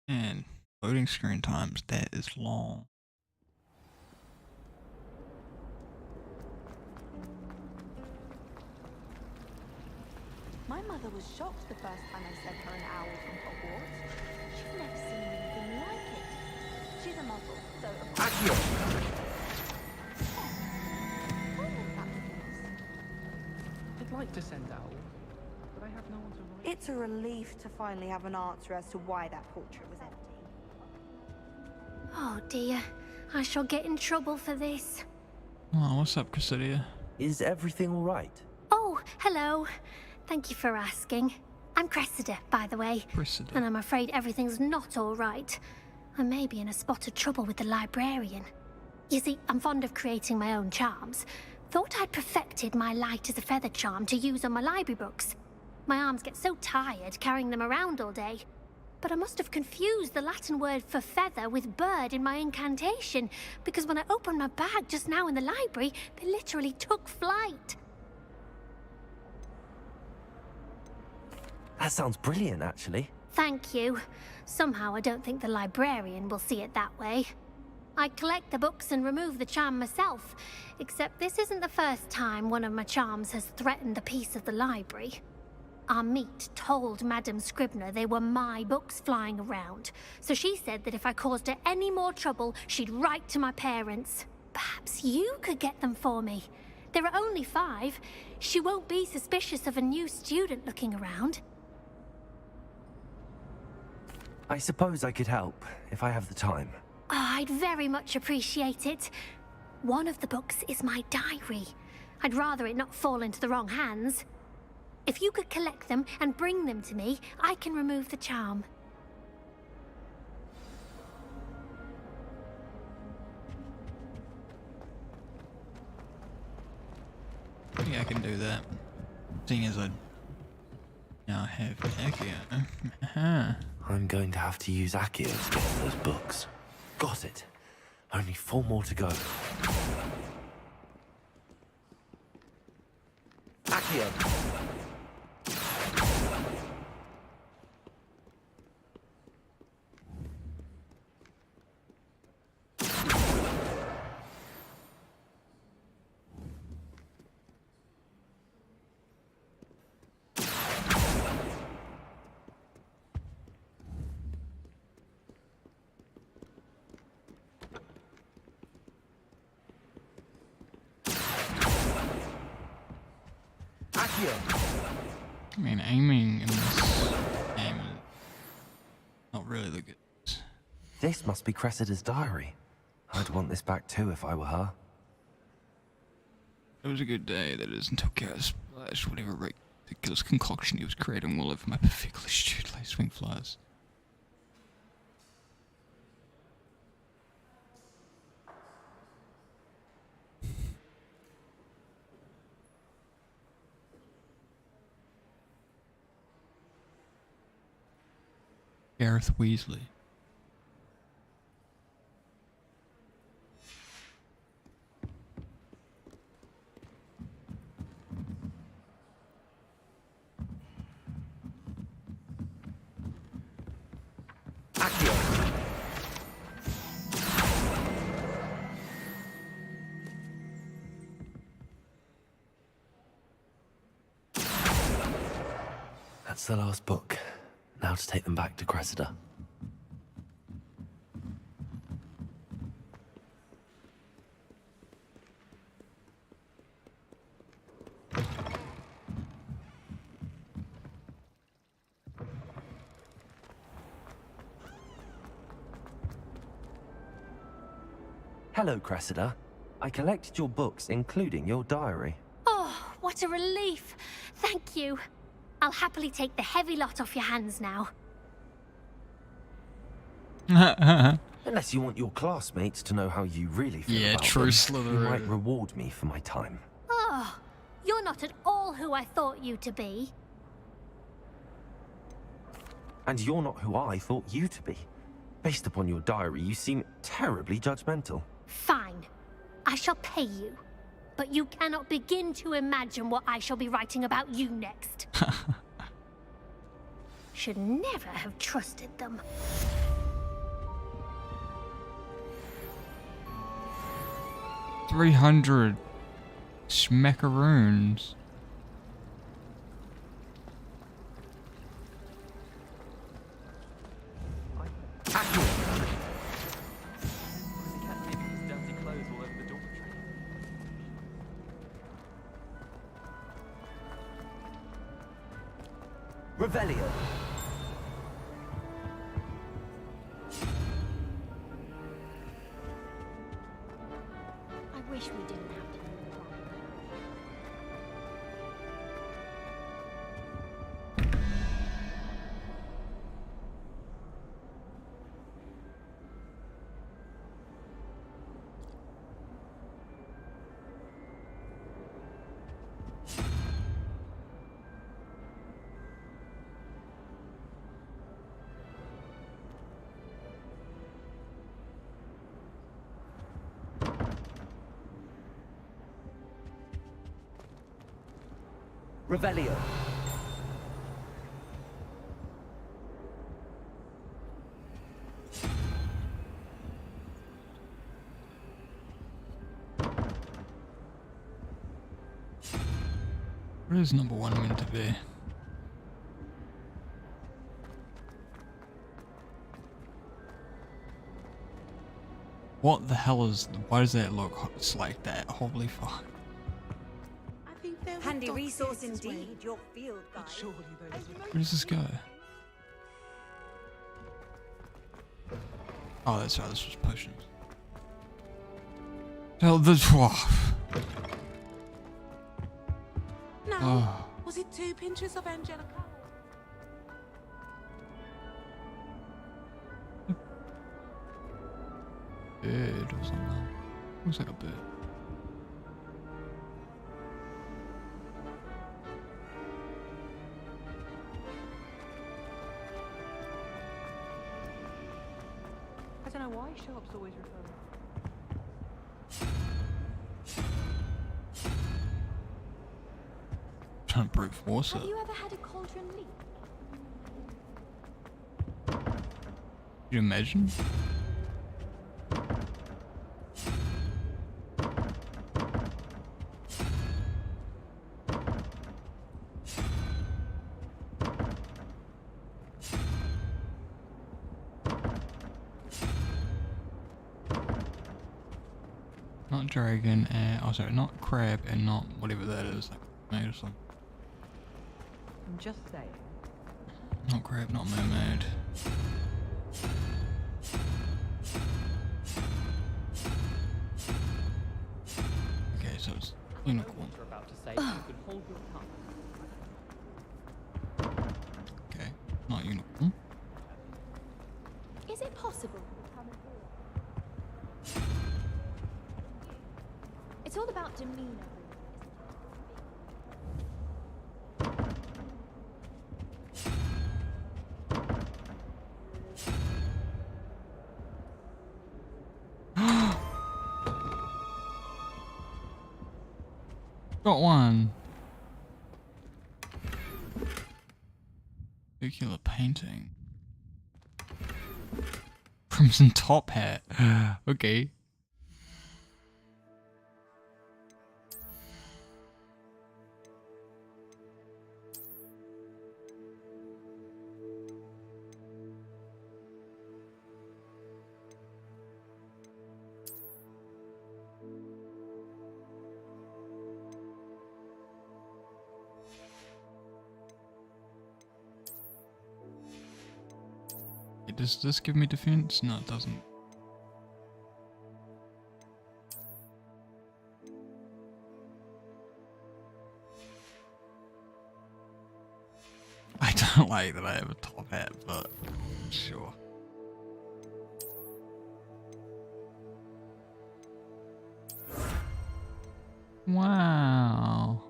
And loading screen times, that is long. My mother was shocked the first time I sent her an owl from Hogwarts. She's never seen anything like it. She's a muzzle, so... I'd like to send Owl, but I have It's a relief to finally have an answer as to why that portrait was empty. Oh dear, I shall get in trouble for this. Oh, what's up, Cressidia? Is everything all right? Oh, hello. Thank you for asking. I'm Cressida, by the way. Cressida. And I'm afraid everything's not all right. I may be in a spot of trouble with the librarian. You see, I'm fond of creating my own charms. Thought I'd perfected my light as a feather charm to use on my library books. My arms get so tired carrying them around all day. But I must have confused the Latin word for feather with bird in my incantation, because when I opened my bag just now in the library, they literally took flight. That sounds brilliant, actually. Thank you. Somehow I don't think the librarian will see it that way. I collect the books and remove the charm myself, except this isn't the first time one of my charms has threatened the peace of the library. Our meet told Madame Scribner they were my books flying around, so she said that if I caused her any more trouble, she'd write to my parents. Perhaps you could get them for me. There are only 5. She won't be suspicious of a new student looking around. I suppose I could help, if I have the time. Oh, I'd very much appreciate it. One of the books is my diary. I'd rather it not fall into the wrong hands. If you could collect them and bring them to me, I can remove the charm. Yeah, I can do that. Seeing as I now have Accio. I'm going to have to use Accio to get those books. Got it. Only 4 more to go. Accio! I mean, aiming in this game is not really the good. This must be Cressida's diary. I'd want this back too if I were her. It was a good day, that is, until Chaos splashed whatever ridiculous concoction he was creating all over my perfectly stewed lace-wing flies. Gareth Weasley. That's the last book. Now to take them back to Cressida. Hello, Cressida. I collected your books, including your diary. Oh, what a relief. Thank you. I'll happily take the heavy lot off your hands now. Unless you want your classmates to know how you really feel about true them, Slytherin. you might reward me for my time. Oh, you're not at all who I thought you to be. And you're not who I thought you to be. Based upon your diary, you seem terribly judgmental. Fine. I shall pay you. But you cannot begin to imagine what I shall be writing about you next. Should never have trusted them. $300 smackaroons. Revelio. I wish we didn't have to. Revelio. Where is number 1 meant to be? What the hell is... Why does that look like that? Holy fuck. Handy resource indeed, your field guide. Where does this go? Oh, that's right, this was potions. Hell, this... No. Oh. Was it 2 pinches of Angelica? Bird or something. Looks like a bird. I don't know why shops always refer. Trying to brute force it. Have you ever had a cauldron leak? Can you imagine? Not dragon and oh sorry, not crab and not whatever that is. Like made or something. I'm just saying. Not crab, not mermaid. Okay, so it's unicorn. Okay, not unicorn. Is it possible? It's all about demeanor. Got one. Circular painting. Crimson top hat. Okay. Does this give me defense? No, it doesn't. I don't like that I have a top hat, but sure. Wow.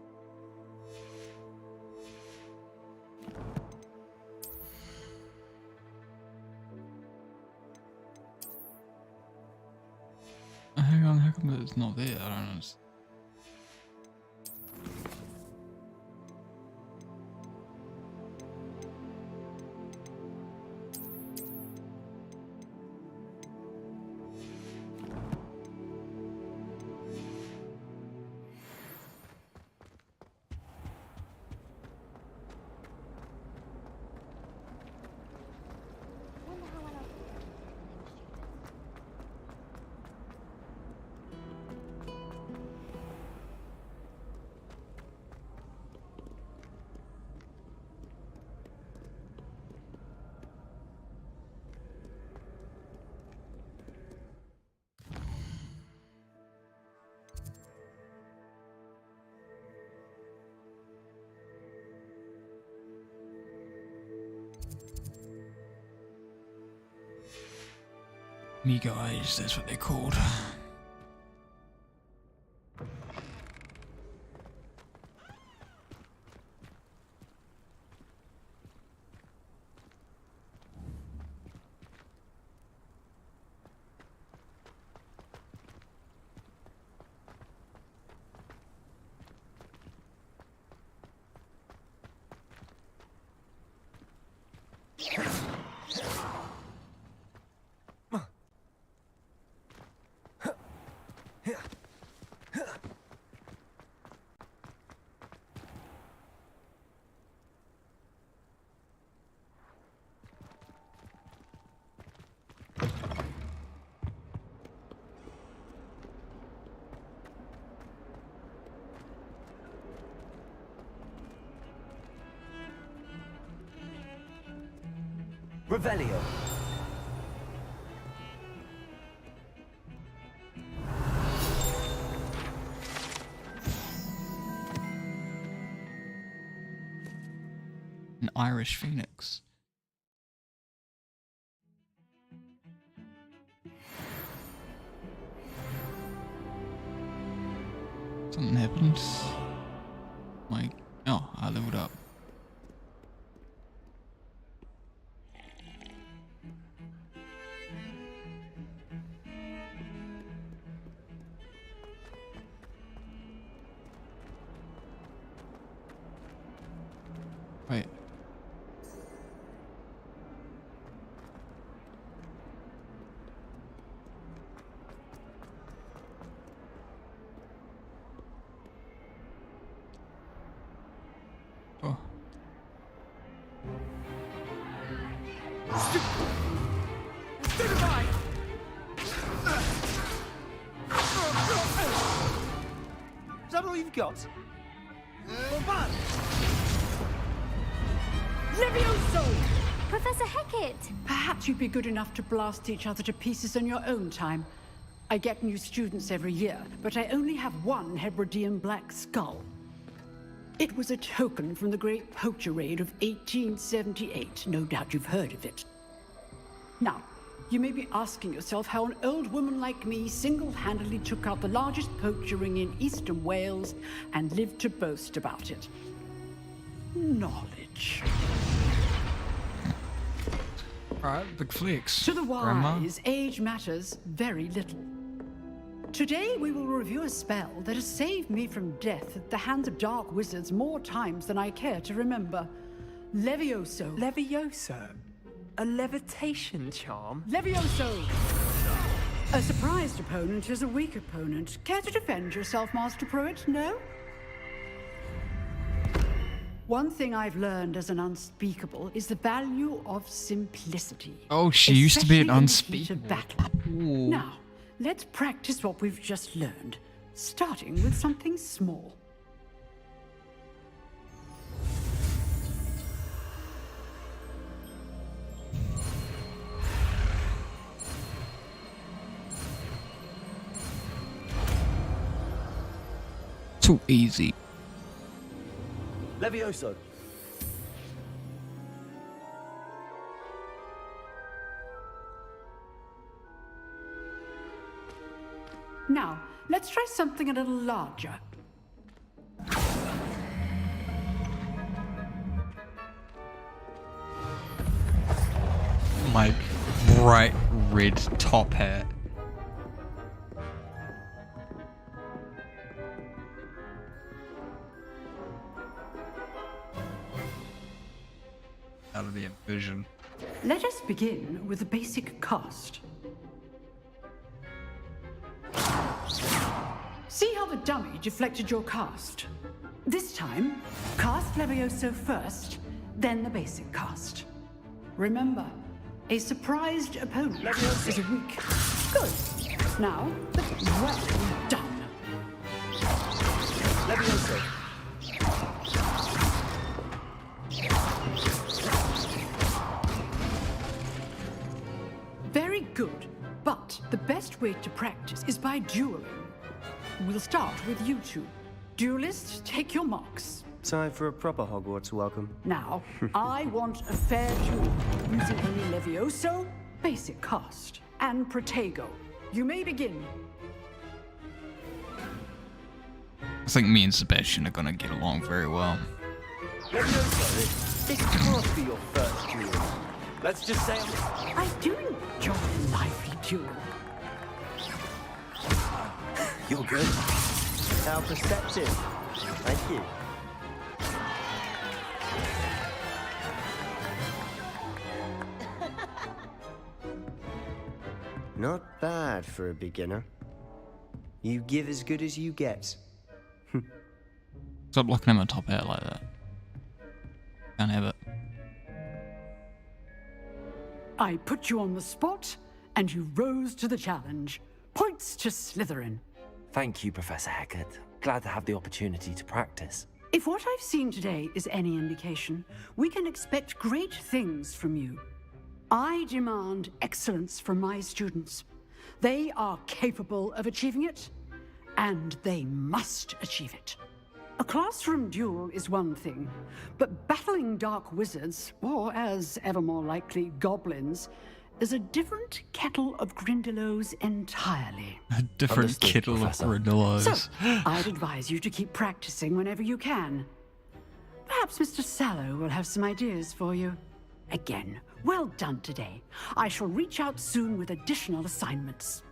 Hang on, how come it's not there? I don't know. Me guys, that's what they're called. Revelio. An Irish phoenix. Something happened. Oh, I leveled up. Wait. Oh. Is that all you've got? Levioso! Professor Hecat! Perhaps you'd be good enough to blast each other to pieces in your own time. I get new students every year, but I only have one Hebridean black skull. It was a token from the Great Poacher Raid of 1878. No doubt you've heard of it. Now, you may be asking yourself how an old woman like me single-handedly took out the largest poacher ring in eastern Wales and lived to boast about it. Knowledge. Alright, big flex. To the Grandma. wise, age matters very little. Today we will review a spell that has saved me from death at the hands of dark wizards more times than I care to remember. Levioso. Levioso? A levitation charm? Levioso! A surprised opponent is a weak opponent. Care to defend yourself, Master Pruitt? No? One thing I've learned as an unspeakable is the value of simplicity. Oh, she used to be an especially in the heat of unspeakable. battle. Ooh. Now, let's practice what we've just learned, starting with something small. Too easy. Levioso. Now, let's try something a little larger. My bright red top hat. That'll be a vision. Let us begin with the basic cast. See how the dummy deflected your cast? This time, cast Levioso first, then the basic cast. Remember, a surprised opponent is weak. Good. Now, well done. Levioso. Very good, but the best way to practice is by dueling. We'll start with you two. Duelists, take your marks. Time for a proper Hogwarts welcome. Now, I want a fair duel, using only Levioso, basic cast. and Protego. You may begin. I think me and Sebastian are gonna get along very well. This can't be your first duel. Let's just say I do enjoy a lively duel. You're good. How perceptive. Thank you. Not bad for a beginner. You give as good as you get. Stop looking at my top hat like that. Can't have it. I put you on the spot, and you rose to the challenge. Points to Slytherin. Thank you, Professor Hecat. Glad to have the opportunity to practice. If what I've seen today is any indication, we can expect great things from you. I demand excellence from my students. They are capable of achieving it, and they must achieve it. A classroom duel is one thing, but battling dark wizards, or as ever more likely, goblins, is a different kettle of Grindylows entirely. A different kettle of Grindylows. So, I'd advise you to keep practicing whenever you can. Perhaps Mr. Sallow will have some ideas for you. Again, well done today. I shall reach out soon with additional assignments.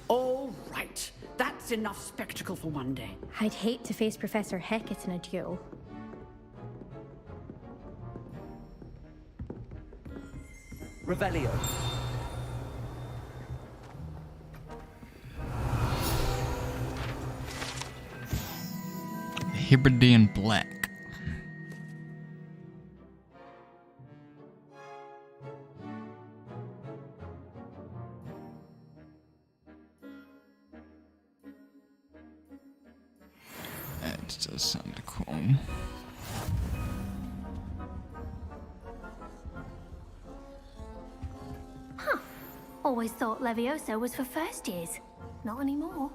All right. That's enough spectacle for one day. I'd hate to face Professor Hecat in a duel. Revelio. Hebridean Black. That does sound cool. Huh. Always thought Levioso was for first years. Not anymore.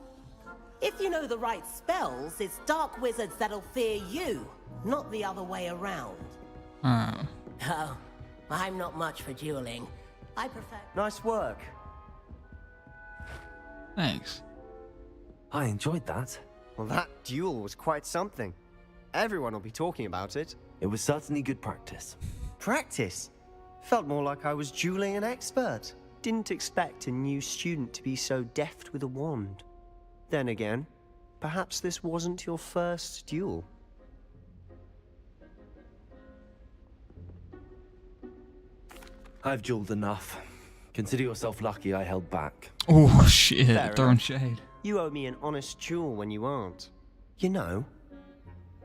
If you know the right spells, it's dark wizards that'll fear you, not the other way around. Oh. Oh, I'm not much for dueling. I prefer... Nice work. Thanks. I enjoyed that. Well, that duel was quite something. Everyone will be talking about it. It was certainly good practice. Practice? Felt more like I was dueling an expert. Didn't expect a new student to be so deft with a wand. Then again, perhaps this wasn't your first duel. I've dueled enough. Consider yourself lucky I held back. Oh shit, Fair throwing enough. shade. You owe me an honest duel when you aren't. You know,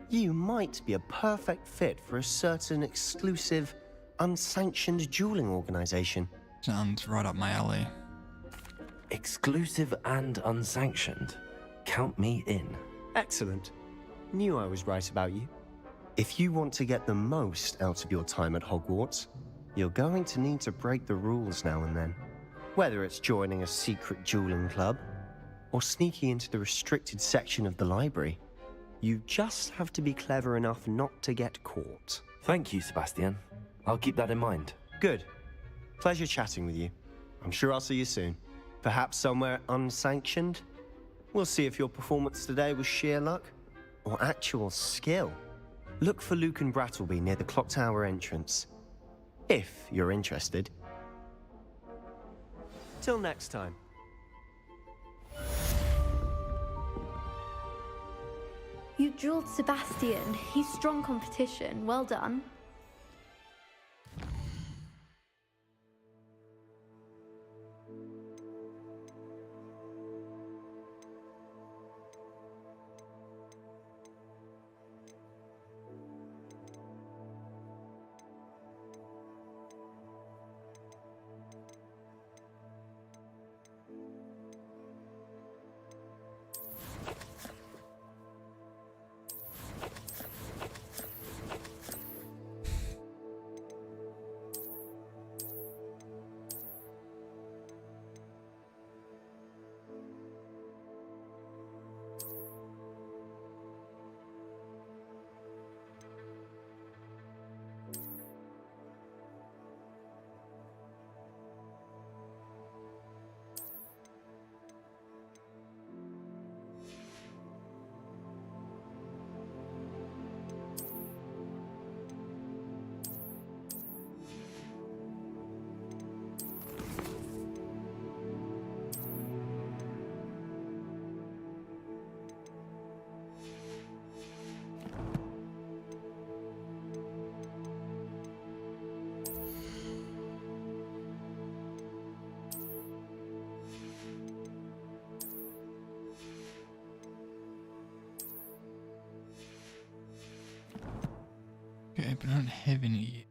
you might be a perfect fit for a certain exclusive, unsanctioned dueling organization. Sounds right up my alley. Exclusive and unsanctioned. Count me in. Excellent. Knew I was right about you. If you want to get the most out of your time at Hogwarts, you're going to need to break the rules now and then. Whether it's joining a secret dueling club, or sneaking into the restricted section of the library, you just have to be clever enough not to get caught. Thank you, Sebastian. I'll keep that in mind. Good. Pleasure chatting with you. I'm sure I'll see you soon. Perhaps somewhere unsanctioned? We'll see if your performance today was sheer luck or actual skill. Look for Luke and Brattleby near the clock tower entrance. If you're interested. Till next time. You dueled Sebastian. He's strong competition. Well done. but I don't have any yet.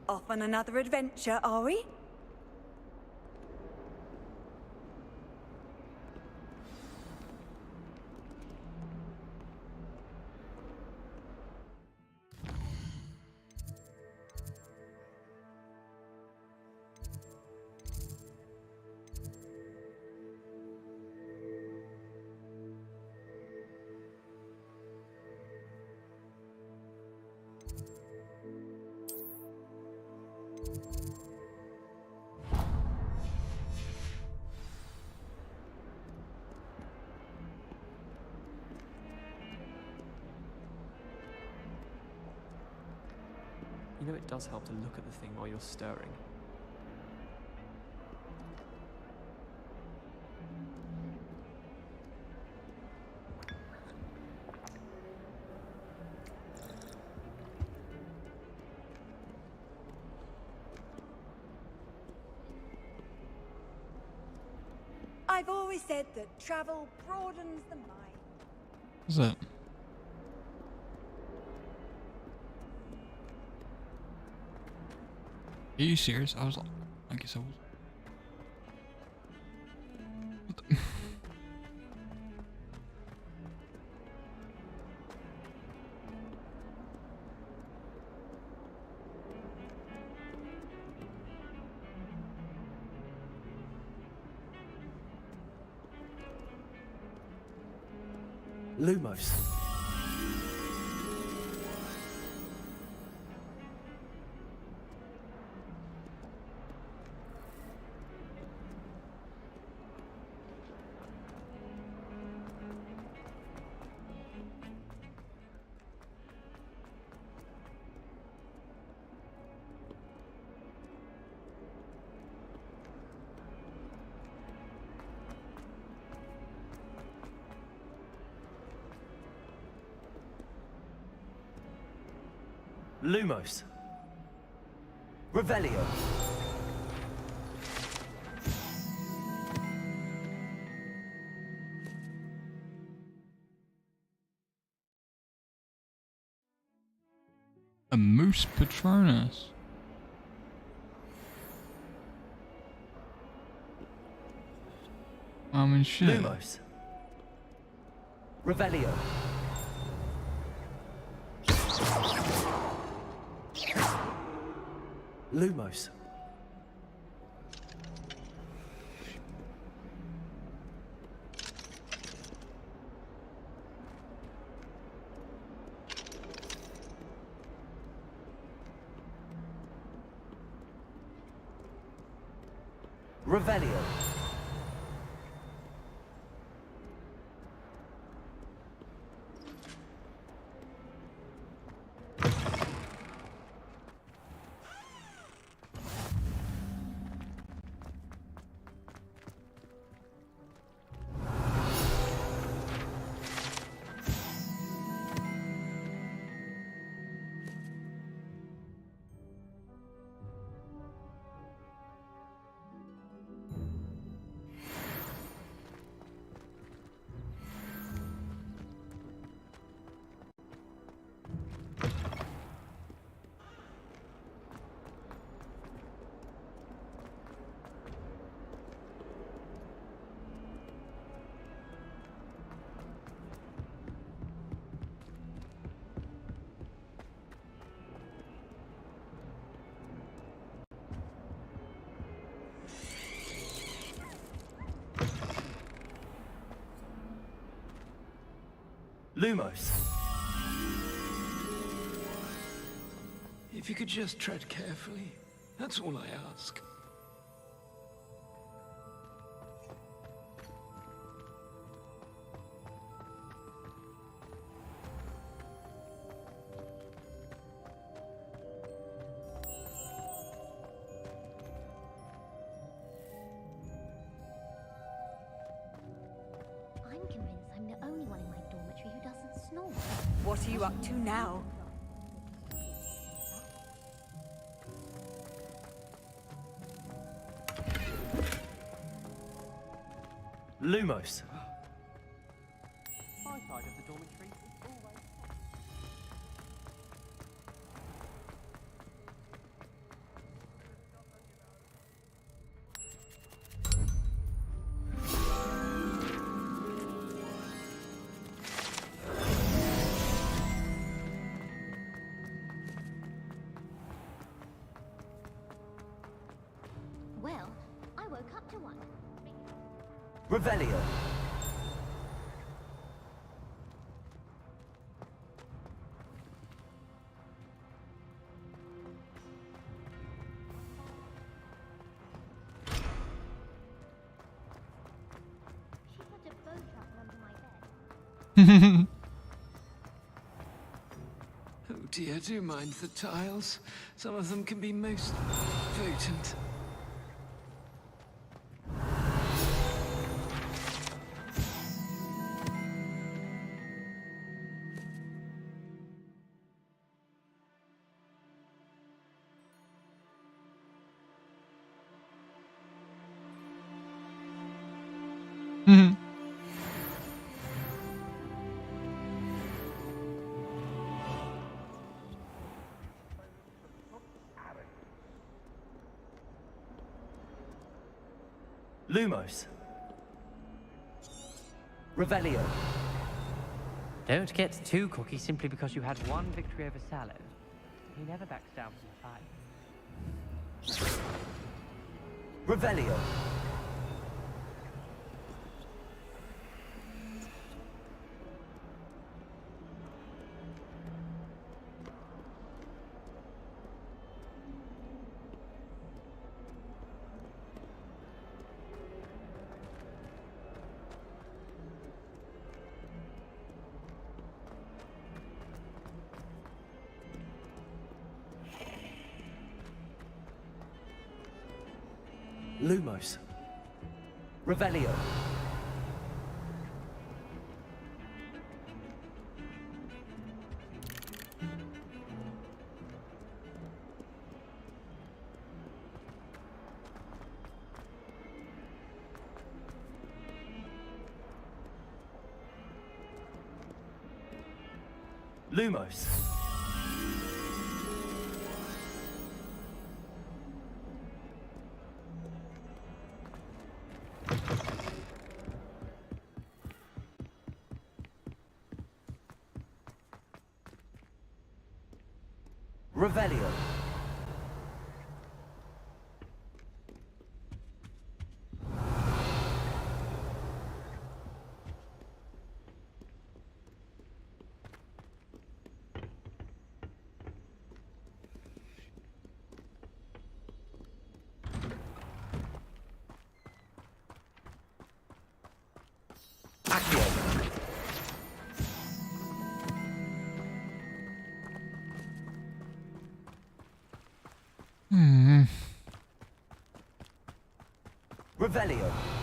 Off on another adventure, are we? You know, it does help to look at the thing while you're stirring. I've always said that travel broadens the mind. What's that? Are you serious? I guess I was. What the? Lumos. Lumos. Revelio. A moose patronus. I mean, shit. Lumos. Revelio. Lumos. Revelio. Lumos. If you could just tread carefully, that's all I ask. I'm convinced I'm the only one in my dormitory who doesn't snore. What are you up to now? Lumos. side of the dormitory is always Well, I woke up to one. Revelio. She put a bow trapper under my bed. Oh dear, do mind the tiles. Some of them can be most potent. Lumos. Revelio. Don't get too cocky simply because you had one victory over Sallow. He never backs down from a fight. Revelio. Lumos. Revelio. Lumos. Revelio. Revelio.